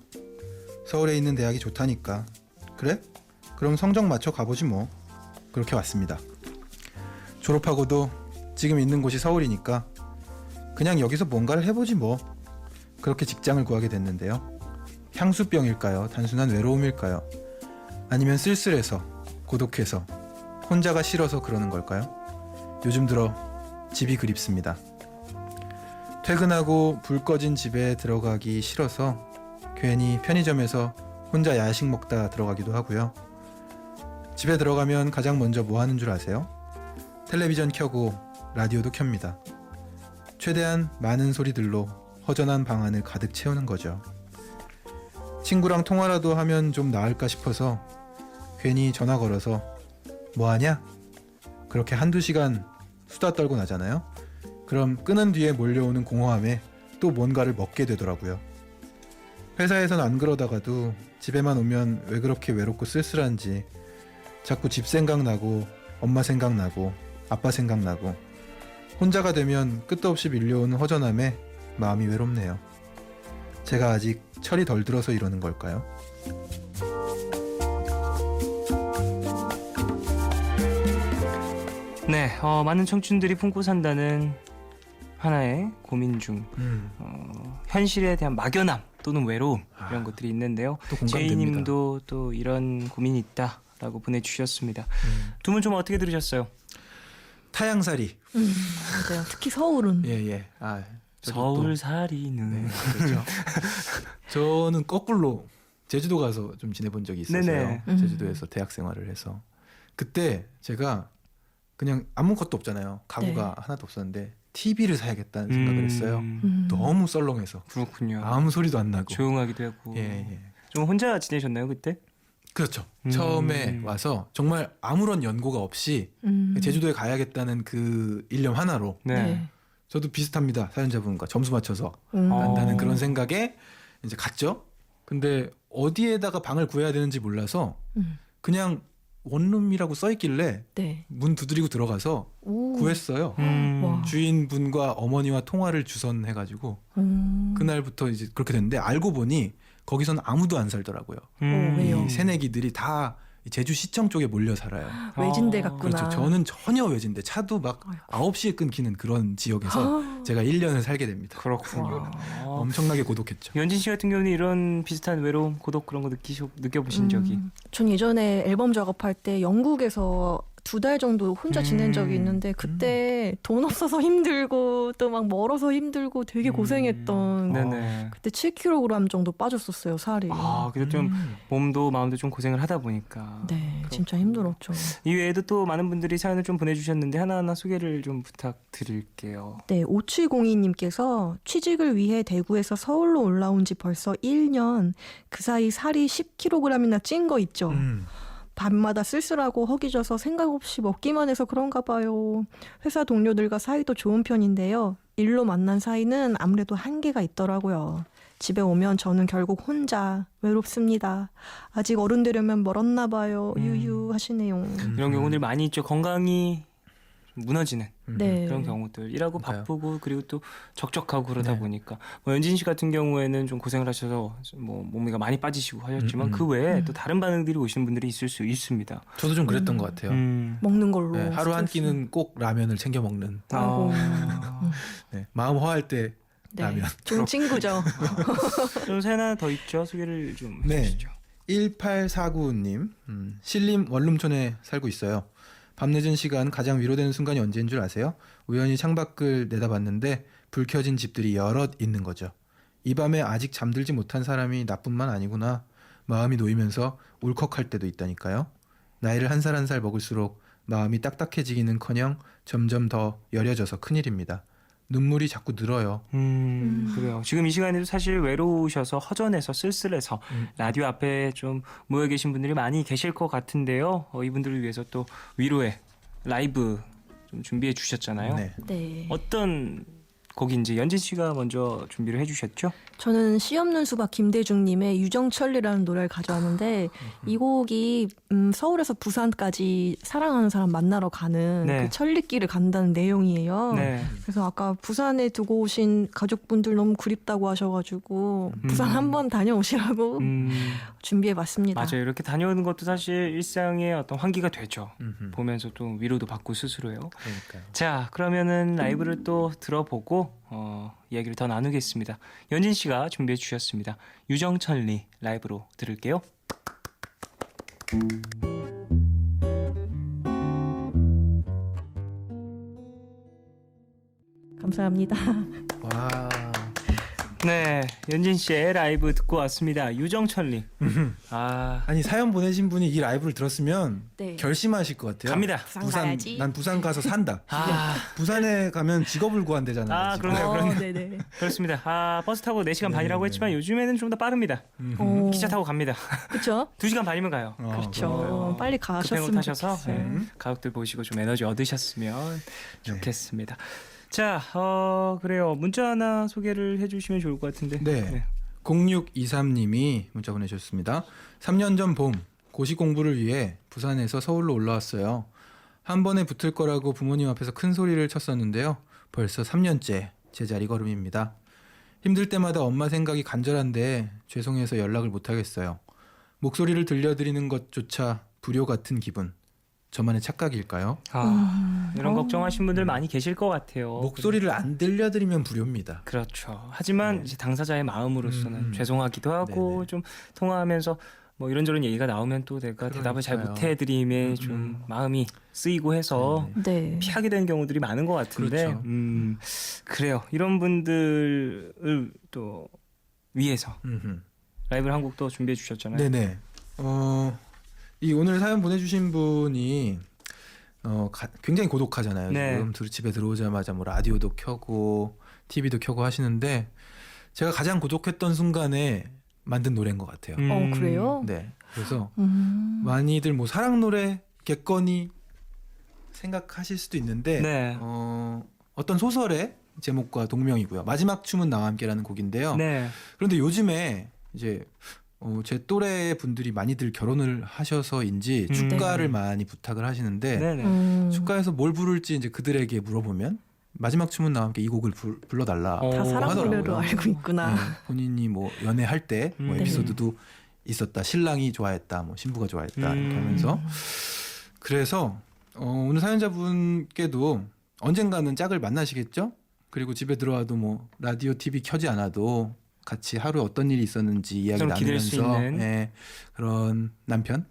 서울에 있는 대학이 좋다니까. 그래? 그럼 성적 맞춰 가보지 뭐. 그렇게 왔습니다. 졸업하고도 지금 있는 곳이 서울이니까 그냥 여기서 뭔가를 해보지 뭐. 그렇게 직장을 구하게 됐는데요. 향수병일까요? 단순한 외로움일까요? 아니면 쓸쓸해서, 고독해서, 혼자가 싫어서 그러는 걸까요? 요즘 들어 집이 그립습니다. 퇴근하고 불 꺼진 집에 들어가기 싫어서 괜히 편의점에서 혼자 야식 먹다 들어가기도 하고요. 집에 들어가면 가장 먼저 뭐 하는 줄 아세요? 텔레비전 켜고 라디오도 켭니다. 최대한 많은 소리들로 허전한 방 안을 가득 채우는 거죠. 친구랑 통화라도 하면 좀 나을까 싶어서 괜히 전화 걸어서 뭐 하냐? 그렇게 한두 시간 수다 떨고 나잖아요. 그럼 끊은 뒤에 몰려오는 공허함에 또 뭔가를 먹게 되더라고요. 회사에선 안 그러다가도 집에만 오면 왜 그렇게 외롭고 쓸쓸한지 자꾸 집 생각나고 엄마 생각나고 아빠 생각나고 혼자가 되면 끝도 없이 밀려오는 허전함에 마음이 외롭네요. 제가 아직 철이 덜 들어서 이러는 걸까요? 네, 많은 청춘들이 품고 산다는 하나의 고민 중 현실에 대한 막연함 또는 외로움 이런 것들이 있는데요. 또 공감됩니다. 제이님도 또 이런 고민이 있다라고 보내주셨습니다. 두 분 좀 어떻게 들으셨어요? 타양살이. 맞아요. 특히 서울은. 예. 저도 또- 서울살이는 네, 그렇죠. 저는 거꾸로 제주도 가서 좀 지내본 적이 있어서요. 네네. 제주도에서 대학 생활을 해서 그때 제가 그냥 아무것도 없잖아요. 가구가 하나도 없었는데 TV를 사야겠다는 생각을 했어요. 너무 썰렁해서 그렇군요. 아무 소리도 안 나고. 조용하기도 하고. 예. 좀 혼자 지내셨나요 그때? 그렇죠. 처음에 와서 정말 아무런 연고가 없이 제주도에 가야겠다는 그 일념 하나로 네. 저도 비슷합니다. 사연자분과 점수 맞춰서 어. 간다는 그런 생각에 이제 갔죠. 근데 어디에다가 방을 구해야 되는지 몰라서 그냥 원룸이라고 써 있길래 네. 문 두드리고 들어가서 오. 구했어요. 와. 주인분과 어머니와 통화를 주선해가지고 그날부터 이제 그렇게 됐는데 알고 보니 거기서는 아무도 안 살더라고요. 왜요? 이 새내기들이 다 제주 시청 쪽에 몰려 살아요. 외진데 아, 갔구나. 그렇죠. 저는 전혀 외진데 차도 막 아이고. 9시에 끊기는 그런 지역에서 제가 1년을 살게 됩니다. 그렇군요. 엄청나게 고독했죠. 연진 씨 같은 경우는 이런 비슷한 외로움, 고독 그런 거 느껴보신 적이? 전 예전에 앨범 작업할 때 영국에서 2달 정도 혼자 지낸 적이 있는데 그때 돈 없어서 힘들고 또 막 멀어서 힘들고 되게 고생했던 네네. 그때 7kg 정도 빠졌었어요, 살이. 아, 그래도 좀 몸도 마음도 좀 고생을 하다 보니까. 네, 진짜 힘들었죠. 이 외에도 또 많은 분들이 사연을 좀 보내주셨는데 하나하나 소개를 좀 부탁드릴게요. 네, 5702님께서 취직을 위해 대구에서 서울로 올라온 지 벌써 1년. 그 사이 살이 10kg이나 찐 거 있죠. 밤마다 쓸쓸하고 허기져서 생각 없이 먹기만 해서 그런가 봐요. 회사 동료들과 사이도 좋은 편인데요. 일로 만난 사이는 아무래도 한계가 있더라고요. 집에 오면 저는 결국 혼자 외롭습니다. 아직 어른 되려면 멀었나 봐요. 유유 하시네요. 이런 경우들 많이 있죠. 건강이 무너지는 네. 그런 경우들. 일하고 맞아요. 바쁘고 그리고 또 적적하고 그러다 네. 보니까 뭐 연진 씨 같은 경우에는 좀 고생을 하셔서 뭐 몸무게가 많이 빠지시고 하셨지만 그 외에 또 다른 반응들이 오시는 분들이 있을 수 있습니다. 저도 좀 그랬던 것 같아요. 먹는 걸로. 네, 하루 한 스트레스. 끼는 꼭 라면을 챙겨 먹는. 아이고. 네, 마음 허할 때 네. 라면. 좋은 친구죠. 좀 하나 더 있죠. 소개를 좀 네. 해주시죠. 1849님, 신림 원룸촌에 살고 있어요. 밤늦은 시간 가장 위로되는 순간이 언제인 줄 아세요? 우연히 창밖을 내다봤는데 불 켜진 집들이 여럿 있는 거죠. 이 밤에 아직 잠들지 못한 사람이 나뿐만 아니구나. 마음이 놓이면서 울컥할 때도 있다니까요. 나이를 한 살 한 살 먹을수록 마음이 딱딱해지기는커녕 점점 더 여려져서 큰일입니다. 눈물이 자꾸 늘어요. 그래요. 지금 이 시간에도 사실 외로우셔서 허전해서 쓸쓸해서 라디오 앞에 좀 모여 계신 분들이 많이 계실 것 같은데요. 이분들을 위해서 또 위로의 라이브 좀 준비해 주셨잖아요. 네. 네. 어떤 곡인지 연진 씨가 먼저 준비를 해주셨죠? 저는 씨 없는 수박 김대중님의 유정철이라는 노래를 가져왔는데 이 곡이 서울에서 부산까지 사랑하는 사람 만나러 가는 네. 그 천리길을 간다는 내용이에요. 네. 그래서 아까 부산에 두고 오신 가족분들 너무 그립다고 하셔가지고 부산 한번 다녀오시라고 준비해봤습니다. 맞아요. 이렇게 다녀오는 것도 사실 일상의 어떤 환기가 되죠. 보면서 또 위로도 받고 스스로요. 그러니까요. 자, 그러면은 라이브를 또 들어보고 이야기를 더 나누겠습니다. 연진 씨가 준비해 주셨습니다. 유정천리 라이브로 들을게요. 감사합니다. 와. 네, 연진 씨의 라이브 듣고 왔습니다. 유정천리. 아니 사연 보내신 분이 이 라이브를 들었으면 네. 결심하실 것 같아요. 갑니다. 부산 가야지. 난 부산 가서 산다. 아, 부산에 가면 직업을 구한대잖아요. 아, 지금. 그러네요. 네네. 그렇습니다. 버스 타고 4시간 반이라고 했지만 요즘에는 좀 더 빠릅니다. 기차 타고 갑니다. 그렇죠? 2시간 반이면 가요. 그렇죠. 빨리 급행을 가셨으면 타셔서 좋겠어요. 가족들 보시고 좀 에너지 얻으셨으면 좋겠습니다. 자, 그래요. 문자 하나 소개를 해주시면 좋을 것 같은데. 네. 0623님이 문자 보내주셨습니다. 3년 전 봄 고시 공부를 위해 부산에서 서울로 올라왔어요. 한 번에 붙을 거라고 부모님 앞에서 큰 소리를 쳤었는데요. 벌써 3년째 제자리 걸음입니다. 힘들 때마다 엄마 생각이 간절한데 죄송해서 연락을 못 하겠어요. 목소리를 들려드리는 것조차 불효 같은 기분. 저만의 착각일까요? 이런 걱정하신 분들 많이 계실 것 같아요. 목소리를 안 들려드리면 불효입니다. 그렇죠. 하지만 네. 이제 당사자의 마음으로서는 음. 죄송하기도 하고 네네. 좀 통화하면서 뭐 이런저런 얘기가 나오면 또 내가 대답을 잘 그러니까요. 못해드림에 좀 마음이 쓰이고 해서 네네. 네. 피하게 되는 경우들이 많은 것 같은데 그렇죠. 그래요. 이런 분들을 또 위해서 음흠. 라이브를 한 곡 또 준비해 주셨잖아요. 네네. 이 오늘 사연 보내주신 분이 굉장히 고독하잖아요. 네. 지금 집에 들어오자마자 뭐 라디오도 켜고 TV도 켜고 하시는데 제가 가장 고독했던 순간에 만든 노래인 것 같아요. 그래요? 네. 그래서 음. 많이들 뭐 사랑 노래겠거니 생각하실 수도 있는데 네. 어떤 소설의 제목과 동명이고요. 마지막 춤은 나와 함께라는 곡인데요. 네. 그런데 요즘에 이제 제 또래 분들이 많이들 결혼을 하셔서인지 축가를 많이 부탁을 하시는데 네네. 축가에서 뭘 부를지 이제 그들에게 물어보면 마지막 춤은 나와 함께 이 곡을 불러달라. 다 사랑 하더라고요. 노래로 알고 있구나. 네, 본인이 뭐 연애할 때 뭐 네. 에피소드도 있었다. 신랑이 좋아했다. 뭐 신부가 좋아했다. 이렇게 하면서 그래서 오늘 사연자분께도 언젠가는 짝을 만나시겠죠? 그리고 집에 들어와도 뭐 라디오, TV 켜지 않아도 같이 하루 어떤 일이 있었는지 이야기 좀 기댈 수 나누면서 있는. 예, 그런 남편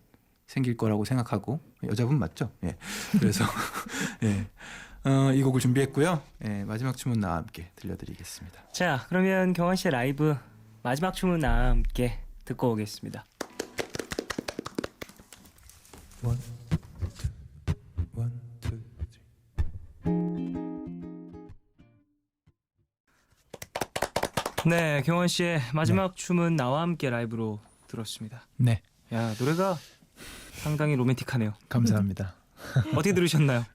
생길 거라고 생각하고 여자분 맞죠? 예. 그래서 예. 이 곡을 준비했고요. 예, 마지막 춤은 나와 함께 들려드리겠습니다. 자, 그러면 경환 씨의 라이브 마지막 춤은 나와 함께 듣고 오겠습니다. 원, 투, 네, 경환 씨의 마지막 춤은 나와 함께 라이브로 들었습니다. 네, 야, 노래가 상당히 로맨틱하네요. 감사합니다. 어떻게 들으셨나요?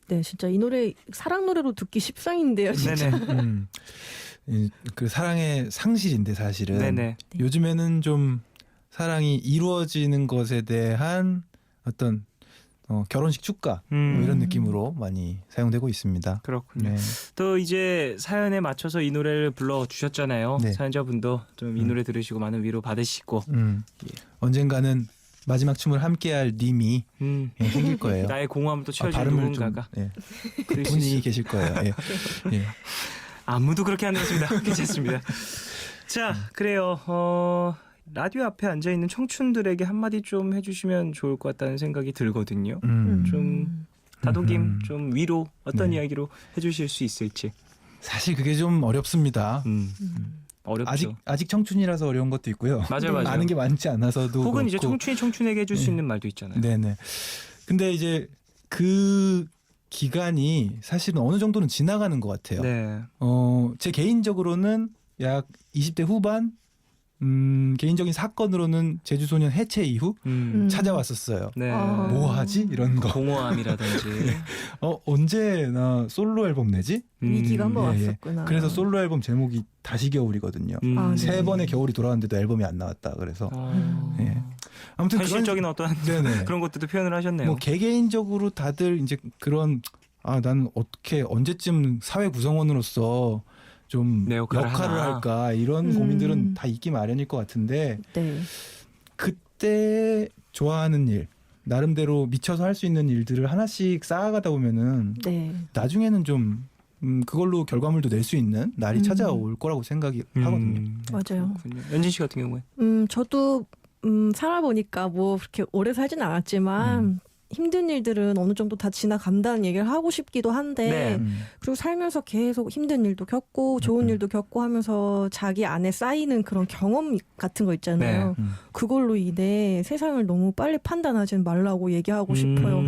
네, 진짜 이 노래 사랑 노래로 듣기 십상인데요, 진짜. 네네. 그 사랑의 상실인데 사실은 네네. 요즘에는 좀 사랑이 이루어지는 것에 대한 어떤 결혼식 축가 뭐 이런 느낌으로 많이 사용되고 있습니다. 그렇군요. 네. 또 이제 사연에 맞춰서 이 노래를 불러주셨잖아요. 네. 사연자분도 좀 이 노래 들으시고 많은 위로 받으시고 언젠가는 마지막 춤을 함께할 님이 생길 거예요. 나의 공허함을 또 채워줄 발음을 좀 누군가가 그럴 수 분이 있어요. 계실 거예요. 예. 예. 아무도 그렇게 안 했습니다. 괜찮습니다. 자, 그래요. 라디오 앞에 앉아 있는 청춘들에게 한마디 좀 해주시면 좋을 것 같다는 생각이 들거든요. 좀 다독임, 좀 위로 어떤 네. 이야기로 해주실 수 있을지. 사실 그게 좀 어렵습니다. 어렵죠. 아직 청춘이라서 어려운 것도 있고요. 맞아요, 맞아요. 아는 게 많지 않아서도 혹은 이제 그렇고. 청춘이 청춘에게 해줄 수 있는 말도 있잖아요. 네네. 근데 이제 그 기간이 사실은 어느 정도는 지나가는 것 같아요. 네. 제 개인적으로는 약 20대 후반 개인적인 사건으로는 제주소년 해체 이후 찾아왔었어요. 네. 뭐 하지? 이런 거. 공허함이라든지. 언제 나 솔로 앨범 내지? 위기가 한번 예, 예. 왔었구나. 그래서 솔로 앨범 제목이 다시 겨울이거든요. 아, 네. 세 번의 겨울이 돌아왔는데도 앨범이 안 나왔다. 그래서 예. 아무튼 현실적인 어떤 네네. 그런 것들도 표현을 하셨네요. 뭐 개개인적으로 다들 이제 그런 나는 어떻게 언제쯤 사회 구성원으로서 좀 내 역할을 하나. 할까 이런 고민들은 다 있기 마련일 것 같은데 네. 그때 좋아하는 일 나름대로 미쳐서 할 수 있는 일들을 하나씩 쌓아가다 보면은 네. 나중에는 좀 그걸로 결과물도 낼 수 있는 날이 찾아올 거라고 생각이 하거든요. 맞아요. 그렇군요. 연진 씨 같은 경우에. 저도 살아보니까 뭐 그렇게 오래 살진 않았지만 힘든 일들은 어느 정도 다 지나간다는 얘기를 하고 싶기도 한데 네. 그리고 살면서 계속 힘든 일도 겪고 좋은 일도 겪고 하면서 자기 안에 쌓이는 그런 경험 같은 거 있잖아요. 네. 그걸로 인해 세상을 너무 빨리 판단하지 말라고 얘기하고 싶어요.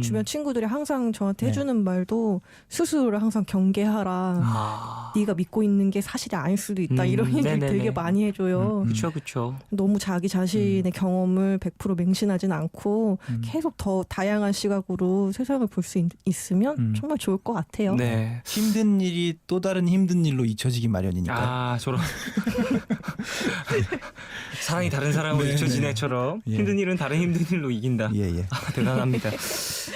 주변 친구들이 항상 저한테 네. 해주는 말도 스스로를 항상 경계하라. 네가 믿고 있는 게 사실이 아닐 수도 있다. 이런 얘기를 네네네. 되게 많이 해줘요. 그렇죠. 너무 자기 자신의 경험을 100% 맹신하진 않고 계속 더 다양한 시각으로 세상을 볼 수 있으면 정말 좋을 것 같아요. 네. 힘든 일이 또 다른 힘든 일로 잊혀지기 마련이니까. 아, 저런. 사랑이 다른 사람으로 네, 잊혀지네처럼 네. 예. 힘든 일은 다른 힘든 일로 이긴다. 예. 아, 대단합니다.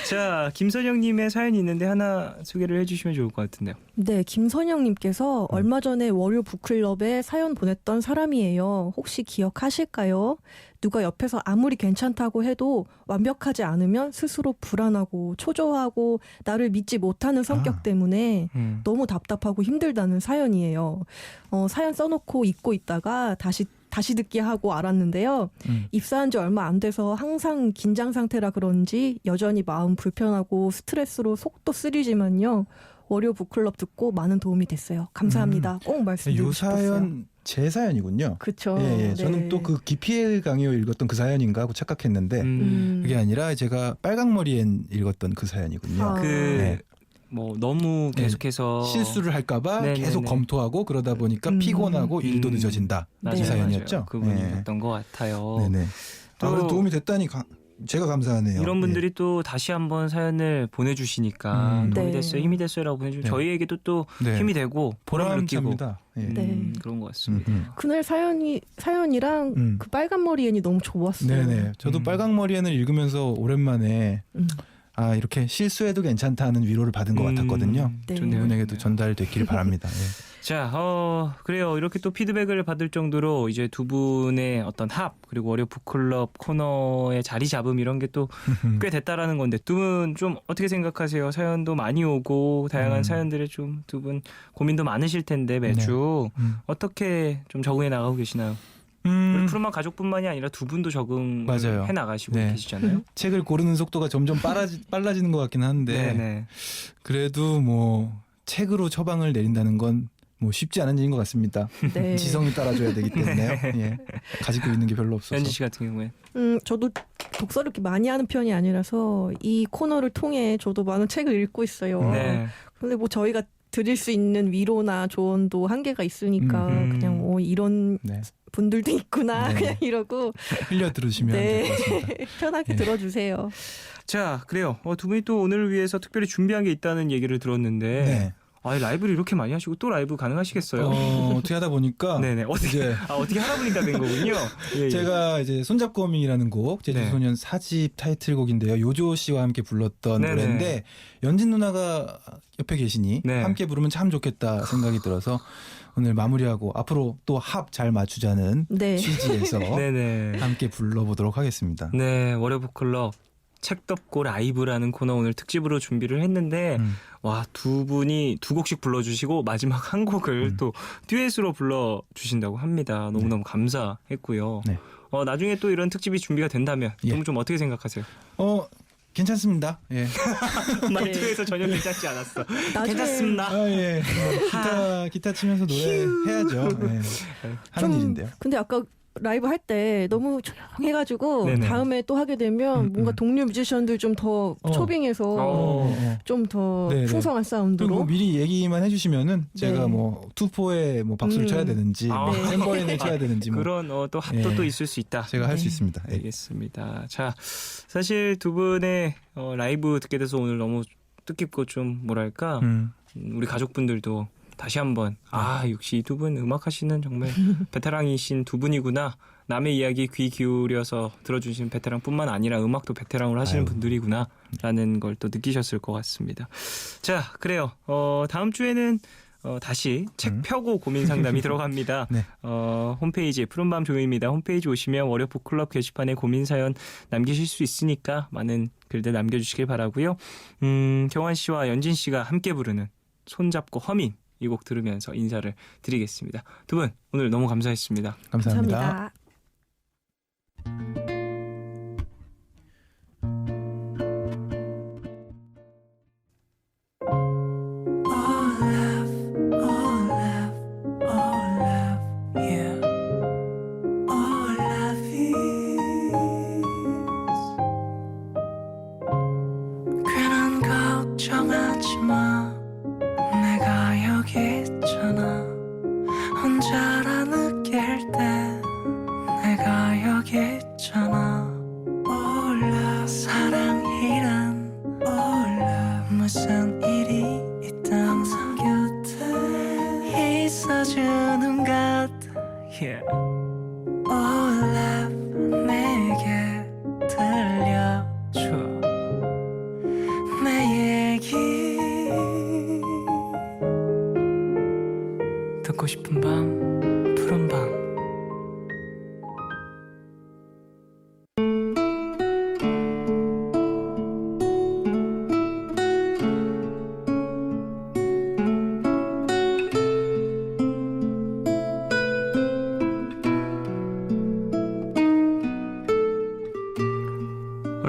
자, 김선영님의 사연이 있는데 하나 소개를 해주시면 좋을 것 같은데요. 네, 김선영님께서 얼마 전에 월요 북클럽에 사연 보냈던 사람이에요. 혹시 기억하실까요? 누가 옆에서 아무리 괜찮다고 해도 완벽하지 않으면 스스로 불안하고 초조하고 나를 믿지 못하는 성격 때문에 너무 답답하고 힘들다는 사연이에요. 사연 써놓고 잊고 있다가 다시 듣기 하고 알았는데요. 입사한 지 얼마 안 돼서 항상 긴장 상태라 그런지 여전히 마음 불편하고 스트레스로 속도 쓰리지만요. 월요 북클럽 듣고 많은 도움이 됐어요. 감사합니다. 꼭 말씀드리고 요 싶었어요. 사연 제 사연이군요. 그렇죠. 예, 예. 저는 또 그 기피엘 강요 읽었던 그 사연인가 하고 착각했는데 그게 아니라 제가 빨강머리엔 읽었던 그 사연이군요. 아. 네. 뭐 너무 계속해서 실수를 할까봐 네네네. 계속 검토하고 그러다 보니까 피곤하고 일도 늦어진다. 맞아요, 이 사연이었죠. 맞아요. 그분이었던 것 같아요. 네네. 또 그래도 도움이 됐다니 제가 감사하네요. 이런 분들이 또 다시 한번 사연을 보내주시니까 도움이 네. 됐어요, 힘이 됐어요라고 보내주면 네. 저희에게도 또 네. 힘이 되고 보람을 느끼고 보람찹니다. 예. 네. 그런 것 같습니다. 그날 사연이랑 그 빨간 머리 애니 너무 좋았어요. 네네. 저도 빨강머리엔을 읽으면서 오랜만에 아 이렇게 실수해도 괜찮다는 위로를 받은 것 같았거든요. 네. 좋네요. 이분에게도 전달됐기를 바랍니다. 예. 자, 그래요. 이렇게 또 피드백을 받을 정도로 이제 두 분의 어떤 합 그리고 월요 북클럽 코너의 자리 잡음 이런 게 또 꽤 됐다라는 건데 두 분 좀 어떻게 생각하세요? 사연도 많이 오고 다양한 사연들에 좀 두 분 고민도 많으실 텐데 매주 어떻게 좀 적응해 나가고 계시나요? 푸른밤 가족뿐만이 아니라 두 분도 적응해 맞아요. 나가시고 네. 계시잖아요. 책을 고르는 속도가 점점 빨라지는 것 같긴 한데 네네. 그래도 뭐 책으로 처방을 내린다는 건 뭐 쉽지 않은 일인 것 같습니다. 네. 지성이 따라줘야 되기 때문에요. 예. 가지고 있는 게 별로 없어서. 연지 씨 같은 경우에 저도 독서를 이렇게 많이 하는 편이 아니라서 이 코너를 통해 저도 많은 책을 읽고 있어요. 네. 근데 뭐 저희가 드릴 수 있는 위로나 조언도 한계가 있으니까 그냥 이런 네. 분들도 있구나 네. 그냥 이러고 흘려 들으시면 될 것 같습니다. 편하게 네. 들어주세요. 자, 그래요. 두 분이 또 오늘을 위해서 특별히 준비한 게 있다는 얘기를 들었는데 네. 라이브를 이렇게 많이 하시고 또 라이브 가능하시겠어요? 어떻게 하다 보니까 네네. 이제 어떻게 하다 보니까 된 거군요. 예, 예. 제가 이제 손잡고 어밍이라는 곡 제주소년 4집 타이틀곡인데요. 요조 씨와 함께 불렀던 네네. 노래인데 연진 누나가 옆에 계시니 네. 함께 부르면 참 좋겠다 생각이 들어서 오늘 마무리하고 앞으로 또 합 잘 맞추자는 네. 취지에서 네네. 함께 불러보도록 하겠습니다. 네, 월요 북클럽 책 덮고 라이브라는 코너 오늘 특집으로 준비를 했는데 와, 두 분이 두 곡씩 불러주시고 마지막 한 곡을 또 듀엣으로 불러주신다고 합니다. 너무너무 감사했고요. 네. 나중에 또 이런 특집이 준비가 된다면 예. 두 분 좀 어떻게 생각하세요? 괜찮습니다. 예. 말투에서 전혀 괜찮지 않았어. 나중에 괜찮습니다. 아, 예. 기타 치면서 노래 해야죠. 예. 하는 좀 일인데요. 근데 아까 라이브 할 때 너무 조용해가지고 네네. 다음에 또 하게 되면 뭔가 동료 뮤지션들 좀 더 초빙해서 좀 더 네네. 풍성한 사운드로 그리고 미리 얘기만 해주시면은 제가 네. 뭐 투포에 뭐 박수를 쳐야 되는지 아. 뭐 템버린을 쳐야 되는지 뭐 그런 또 합도 예. 또 있을 수 있다. 제가 할 수 있습니다. 예. 알겠습니다. 자, 사실 두 분의 라이브 듣게 돼서 오늘 너무 뜻깊고 좀 뭐랄까 우리 가족분들도 다시 한번 역시 이 두 분 음악하시는 정말 베테랑이신 두 분이구나. 남의 이야기 귀 기울여서 들어주신 베테랑뿐만 아니라 음악도 베테랑으로 하시는 분들이구나라는 걸 또 느끼셨을 것 같습니다. 자, 그래요. 다음 주에는 다시 책 펴고 고민 상담이 들어갑니다. 네. 홈페이지 푸른밤 조용입니다. 홈페이지 오시면 월요 북클럽 게시판에 고민 사연 남기실 수 있으니까 많은 글들 남겨주시길 바라고요. 경환 씨와 연진 씨가 함께 부르는 손잡고 허밍 이 곡 들으면서 인사를 드리겠습니다. 두 분 오늘 너무 감사했습니다. 감사합니다. 감사합니다. 괜한 걱정하지 마 내가 여기 있잖아 혼자라 느낄 때 내가 여기 있잖아 몰라 사랑이란 몰라 무슨 일이 있든 항상 곁에 있어주는 것 Yeah. 몰라 내게 들려줘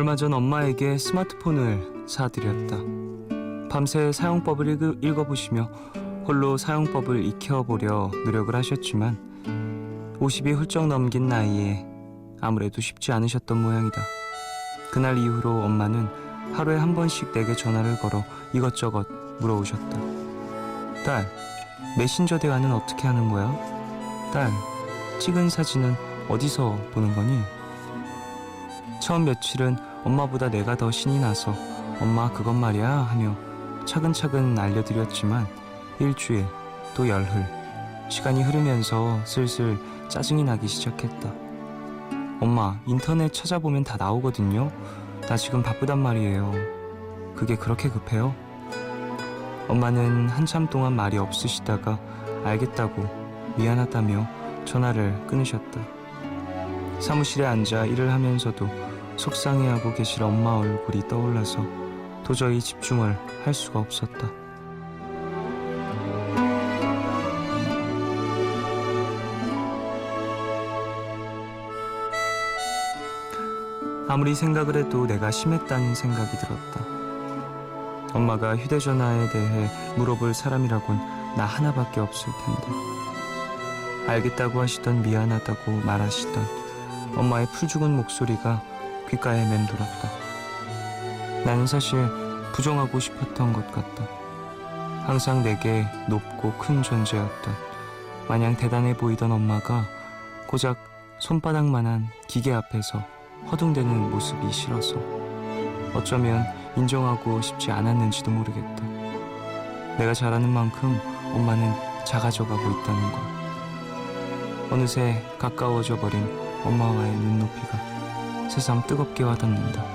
얼마 전 엄마에게 스마트폰을 사드렸다. 밤새 사용법을 읽어보시며 홀로 사용법을 익혀보려 노력을 하셨지만 50이 훌쩍 넘긴 나이에 아무래도 쉽지 않으셨던 모양이다. 그날 이후로 엄마는 하루에 한 번씩 내게 전화를 걸어 이것저것 물어오셨다. 딸, 메신저 대화는 어떻게 하는 거야? 딸, 찍은 사진은 어디서 보는 거니? 처음 며칠은 엄마보다 내가 더 신이 나서 엄마 그것 말이야 하며 차근차근 알려드렸지만 일주일 또 열흘 시간이 흐르면서 슬슬 짜증이 나기 시작했다. 엄마 인터넷 찾아보면 다 나오거든요. 나 지금 바쁘단 말이에요. 그게 그렇게 급해요? 엄마는 한참 동안 말이 없으시다가 알겠다고 미안하다며 전화를 끊으셨다. 사무실에 앉아 일을 하면서도 속상해하고 계실 엄마 얼굴이 떠올라서 도저히 집중을 할 수가 없었다. 아무리 생각을 해도 내가 심했다는 생각이 들었다. 엄마가 휴대전화에 대해 물어볼 사람이라곤 나 하나밖에 없을 텐데. 알겠다고 하시던 미안하다고 말하시던 엄마의 풀죽은 목소리가 귓가에 맴돌았다. 나는 사실 부정하고 싶었던 것 같다. 항상 내게 높고 큰 존재였던 마냥 대단해 보이던 엄마가 고작 손바닥만한 기계 앞에서 허둥대는 모습이 싫어서 어쩌면 인정하고 싶지 않았는지도 모르겠다. 내가 잘하는 만큼 엄마는 작아져가고 있다는 것. 어느새 가까워져 버린 엄마와의 눈높이가 새삼 뜨겁게 와닿는다.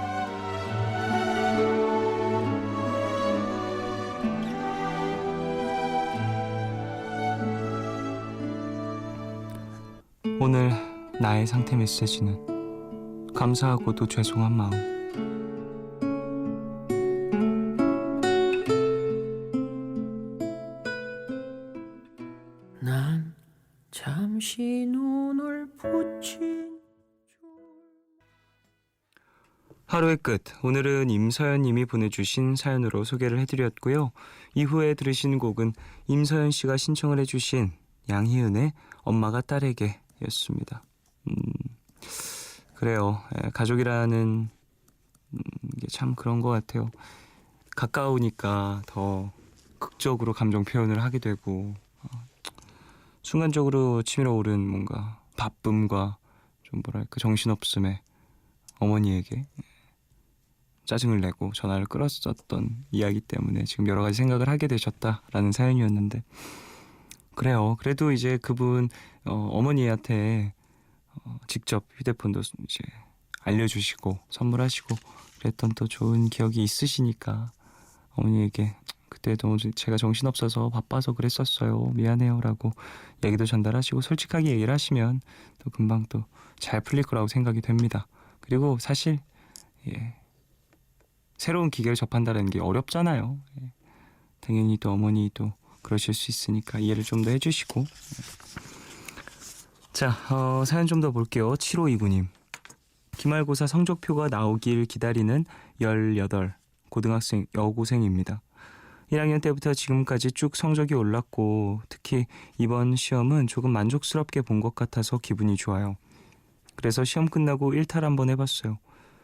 오늘 나의 상태 메시지는 감사하고도 죄송한 마음. 난 잠시 눈을 붙인 하루의 끝. 오늘은 임서연 님이 보내주신 사연으로 소개를 해드렸고요. 이후에 들으신 곡은 임서연 씨가 신청을 해주신 양희은의 엄마가 딸에게 였습니다. 그래요. 가족이라는 게 참 그런 것 같아요. 가까우니까 더 극적으로 감정 표현을 하게 되고 순간적으로 치밀어 오른 뭔가 바쁨과 좀 뭐랄까 정신없음에 어머니에게 짜증을 내고 전화를 끌었었던 이야기 때문에 지금 여러 가지 생각을 하게 되셨다라는 사연이었는데 그래요. 그래도 이제 그분 어머니한테 직접 휴대폰도 이제 알려주시고 선물하시고 그랬던 또 좋은 기억이 있으시니까 어머니에게 그때 너무 제가 정신없어서 바빠서 그랬었어요. 미안해요 라고 얘기도 전달하시고 솔직하게 얘기를 하시면 또 금방 또 잘 풀릴 거라고 생각이 됩니다. 그리고 사실 새로운 기계를 접한다는 게 어렵잖아요. 당연히 또 어머니도 그러실 수 있으니까 이해를 좀 더 해주시고 자 사연 좀 더 볼게요. 7529님 기말고사 성적표가 나오길 기다리는 18 고등학생 여고생입니다. 1학년 때부터 지금까지 쭉 성적이 올랐고 특히 이번 시험은 조금 만족스럽게 본 것 같아서 기분이 좋아요. 그래서 시험 끝나고 일탈 한번 해봤어요.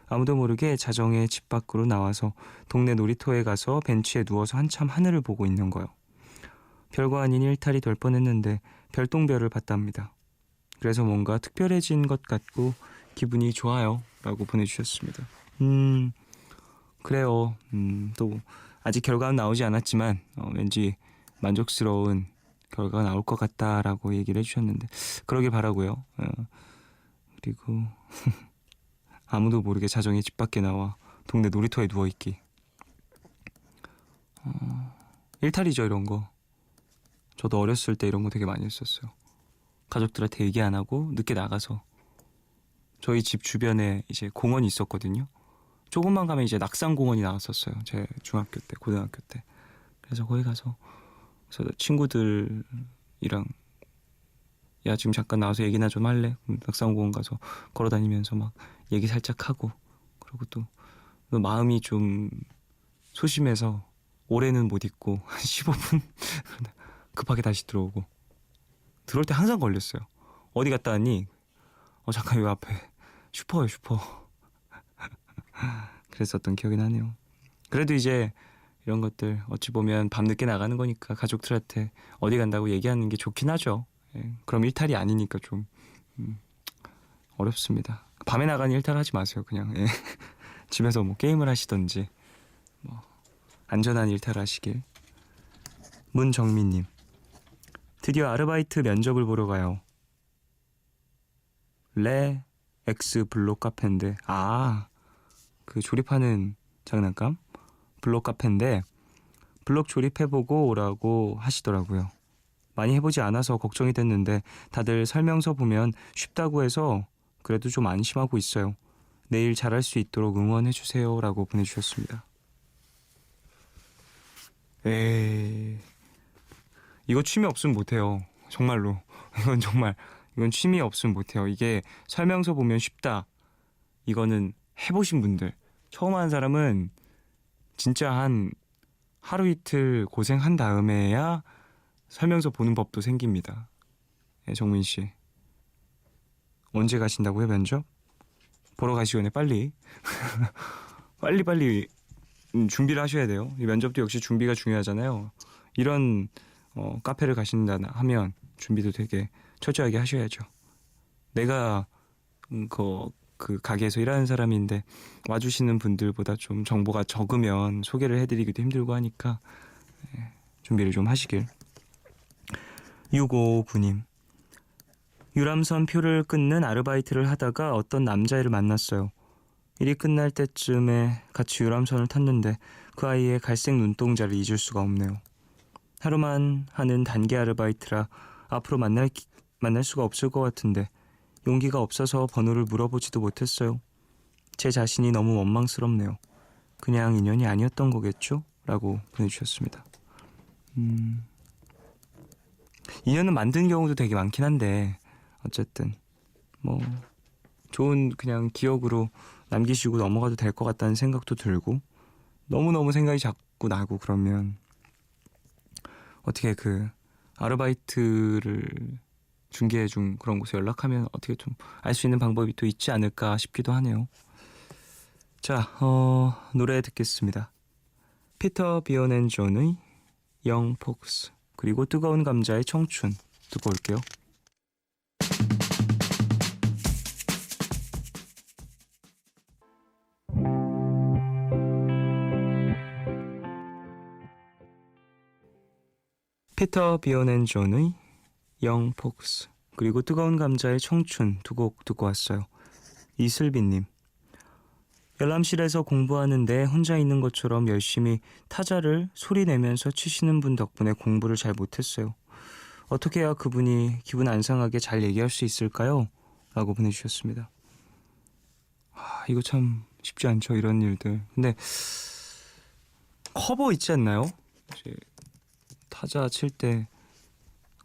아무도 모르게 자정에 집 밖으로 나와서 동네 놀이터에 가서 벤치에 누워서 한참 하늘을 보고 있는 거요. 별거 아닌 일탈이 될 뻔했는데 별똥별을 봤답니다. 그래서 뭔가 특별해진 것 같고 기분이 좋아요 라고 보내주셨습니다. 그래요. 또 아직 결과는 나오지 않았지만 왠지 만족스러운 결과가 나올 것 같다라고 얘기를 해주셨는데 그러길 바라고요. 그리고 아무도 모르게 자정에 집 밖에 나와 동네 놀이터에 누워있기. 일탈이죠 이런 거. 저도 어렸을 때 이런 거 되게 많이 했었어요. 가족들한테 얘기 안 하고 늦게 나가서 저희 집 주변에 이제 공원이 있었거든요. 조금만 가면 이제 낙산공원이 나왔었어요. 제 중학교 때, 고등학교 때. 그래서 거기 가서 친구들이랑 야 지금 잠깐 나와서 얘기나 좀 할래? 낙산공원 가서 걸어다니면서 막 얘기 살짝 하고 그리고 또 마음이 좀 소심해서 오래는 못 있고 한 15분 급하게 다시 들어오고 들어올 때 항상 걸렸어요. 어디 갔다 왔니? 잠깐 요 앞에 슈퍼요 슈퍼. 그랬었던 기억이 나네요. 그래도 이제 이런 것들 어찌 보면 밤늦게 나가는 거니까 가족들한테 어디 간다고 얘기하는 게 좋긴 하죠. 예, 그럼 일탈이 아니니까 좀 어렵습니다. 밤에 나가는 일탈하지 마세요. 그냥 예. 집에서 뭐 게임을 하시던지 뭐 안전한 일탈하시길. 문정민님, 드디어 아르바이트 면접을 보러 가요. 레 엑스 블록 카페인데 그 조립하는 장난감 블록 카페인데 블록 조립해보고 오라고 하시더라고요. 많이 해보지 않아서 걱정이 됐는데 다들 설명서 보면 쉽다고 해서 그래도 좀 안심하고 있어요. 내일 잘할 수 있도록 응원해주세요 라고 보내주셨습니다. 이거 취미 없으면 못해요. 정말로. 이건 취미 없으면 못해요. 이게 설명서 보면 쉽다. 이거는 해보신 분들, 처음 하는 사람은 진짜 한 하루 이틀 고생한 다음에야 설명서 보는 법도 생깁니다. 정민 씨, 언제 가신다고요, 면접? 보러 가시기 전에 빨리 빨리 준비를 하셔야 돼요. 이 면접도 역시 준비가 중요하잖아요. 이런 카페를 가신다 하면 준비도 되게 철저하게 하셔야죠. 내가 그 가게에서 일하는 사람인데 와주시는 분들보다 좀 정보가 적으면 소개를 해드리기도 힘들고 하니까 준비를 좀 하시길. 659님, 유람선 표를 끊는 아르바이트를 하다가 어떤 남자애를 만났어요. 일이 끝날 때쯤에 같이 유람선을 탔는데 그 아이의 갈색 눈동자를 잊을 수가 없네요. 하루만 하는 단기 아르바이트라 앞으로 만날 수가 없을 것 같은데 용기가 없어서 번호를 물어보지도 못했어요. 제 자신이 너무 원망스럽네요. 그냥 인연이 아니었던 거겠죠? 라고 보내주셨습니다. 인연은 만든 경우도 되게 많긴 한데 어쨌든 뭐 좋은 그냥 기억으로 남기시고 넘어가도 될 것 같다는 생각도 들고, 너무너무 생각이 자꾸 나고 그러면 어떻게 그 아르바이트를 중개해준 그런 곳에 연락하면 어떻게 좀 알 수 있는 방법이 또 있지 않을까 싶기도 하네요. 자, 노래 듣겠습니다. 피터 비온 앤 존의 영 폭스, 그리고 뜨거운 감자의 청춘 듣고 올게요. 피터 비온 앤 존의 영 폭스, 그리고 뜨거운 감자의 청춘 두 곡 듣고 왔어요. 이슬비님, 열람실에서 공부하는데 혼자 있는 것처럼 열심히 타자를 소리 내면서 치시는 분 덕분에 공부를 잘 못했어요. 어떻게 해야 그분이 기분 안 상하게 잘 얘기할 수 있을까요? 라고 보내주셨습니다. 이거 참 쉽지 않죠, 이런 일들. 근데 커버 있지 않나요? 이제 타자 칠 때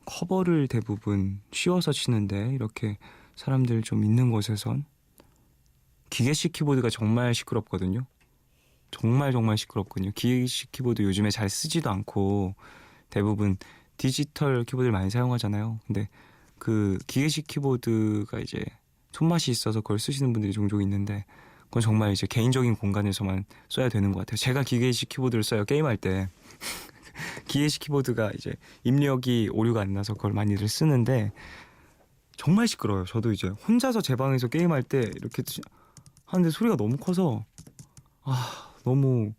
커버를 대부분 씌워서 치는데 이렇게 사람들 좀 있는 곳에선 기계식 키보드가 정말 시끄럽거든요. 정말 시끄럽거든요. 기계식 키보드 요즘에 잘 쓰지도 않고 대부분 디지털 키보드를 많이 사용하잖아요. 근데 그 기계식 키보드가 이제 손맛이 있어서 그걸 쓰시는 분들이 종종 있는데 그건 정말 이제 개인적인 공간에서만 써야 되는 것 같아요. 제가 기계식 키보드를 써요, 게임할 때. 기계식 키보드가 이제 입력이 오류가 안 나서 그걸 많이들 쓰는데 정말 시끄러워요. 저도 이제 혼자서 제 방에서 게임할 때 이렇게 하는데 소리가 너무 커서 너무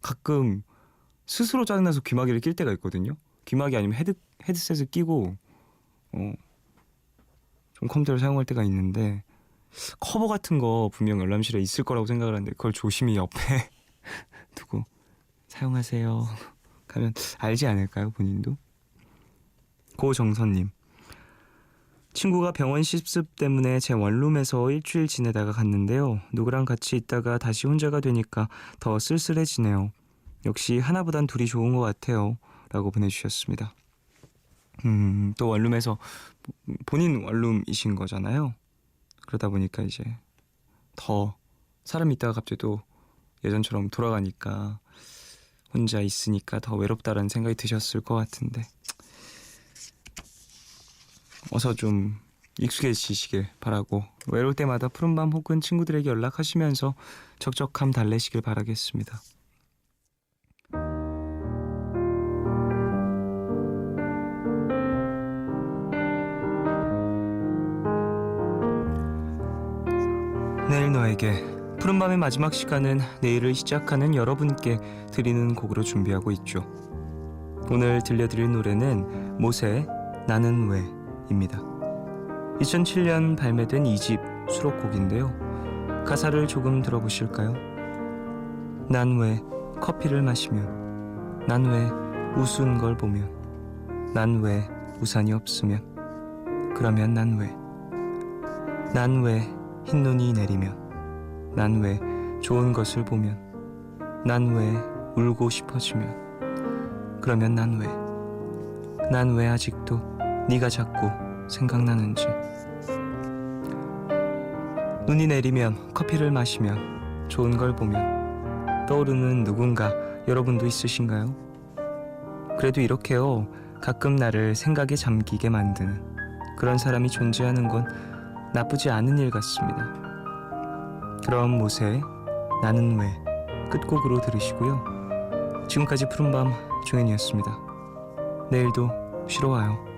가끔 스스로 짜증나서 귀마개를 낄 때가 있거든요. 귀마개 아니면 헤드셋을 끼고 좀 컴퓨터를 사용할 때가 있는데 커버 같은 거 분명 열람실에 있을 거라고 생각을 하는데 그걸 조심히 옆에 두고 사용하세요 하면 알지 않을까요, 본인도? 고정선님, 친구가 병원 실습 때문에 제 원룸에서 일주일 지내다가 갔는데요. 누구랑 같이 있다가 다시 혼자가 되니까 더 쓸쓸해지네요. 역시 하나보단 둘이 좋은 것 같아요. 라고 보내주셨습니다. 또 원룸에서 본인 원룸이신 거잖아요. 그러다 보니까 이제 더 사람이 있다가 갑자기 또 예전처럼 돌아가니까 혼자 있으니까 더 외롭다라는 생각이 드셨을 것 같은데 어서 좀 익숙해지시길 바라고 외로울 때마다 푸른밤 혹은 친구들에게 연락하시면서 적적함 달래시길 바라겠습니다. 내일 너에게 푸른밤의 마지막 시간은 내일을 시작하는 여러분께 드리는 곡으로 준비하고 있죠. 오늘 들려드릴 노래는 모세의 나는 왜입니다. 2007년 발매된 2집 수록곡인데요. 가사를 조금 들어보실까요? 난 왜 커피를 마시면, 난 왜 우스운 걸 보면, 난 왜 우산이 없으면, 그러면 난 왜, 난 왜 흰눈이 내리면, 난 왜 좋은 것을 보면, 난 왜 울고 싶어지면, 그러면 난 왜 아직도 네가 자꾸 생각나는지. 눈이 내리면 커피를 마시면 좋은 걸 보면 떠오르는 누군가 여러분도 있으신가요? 그래도 이렇게요 가끔 나를 생각에 잠기게 만드는 그런 사람이 존재하는 건 나쁘지 않은 일 같습니다. 그럼 모세의 나는 왜 끝곡으로 들으시고요. 지금까지 푸른밤 종현이었습니다. 내일도 쉬러 와요.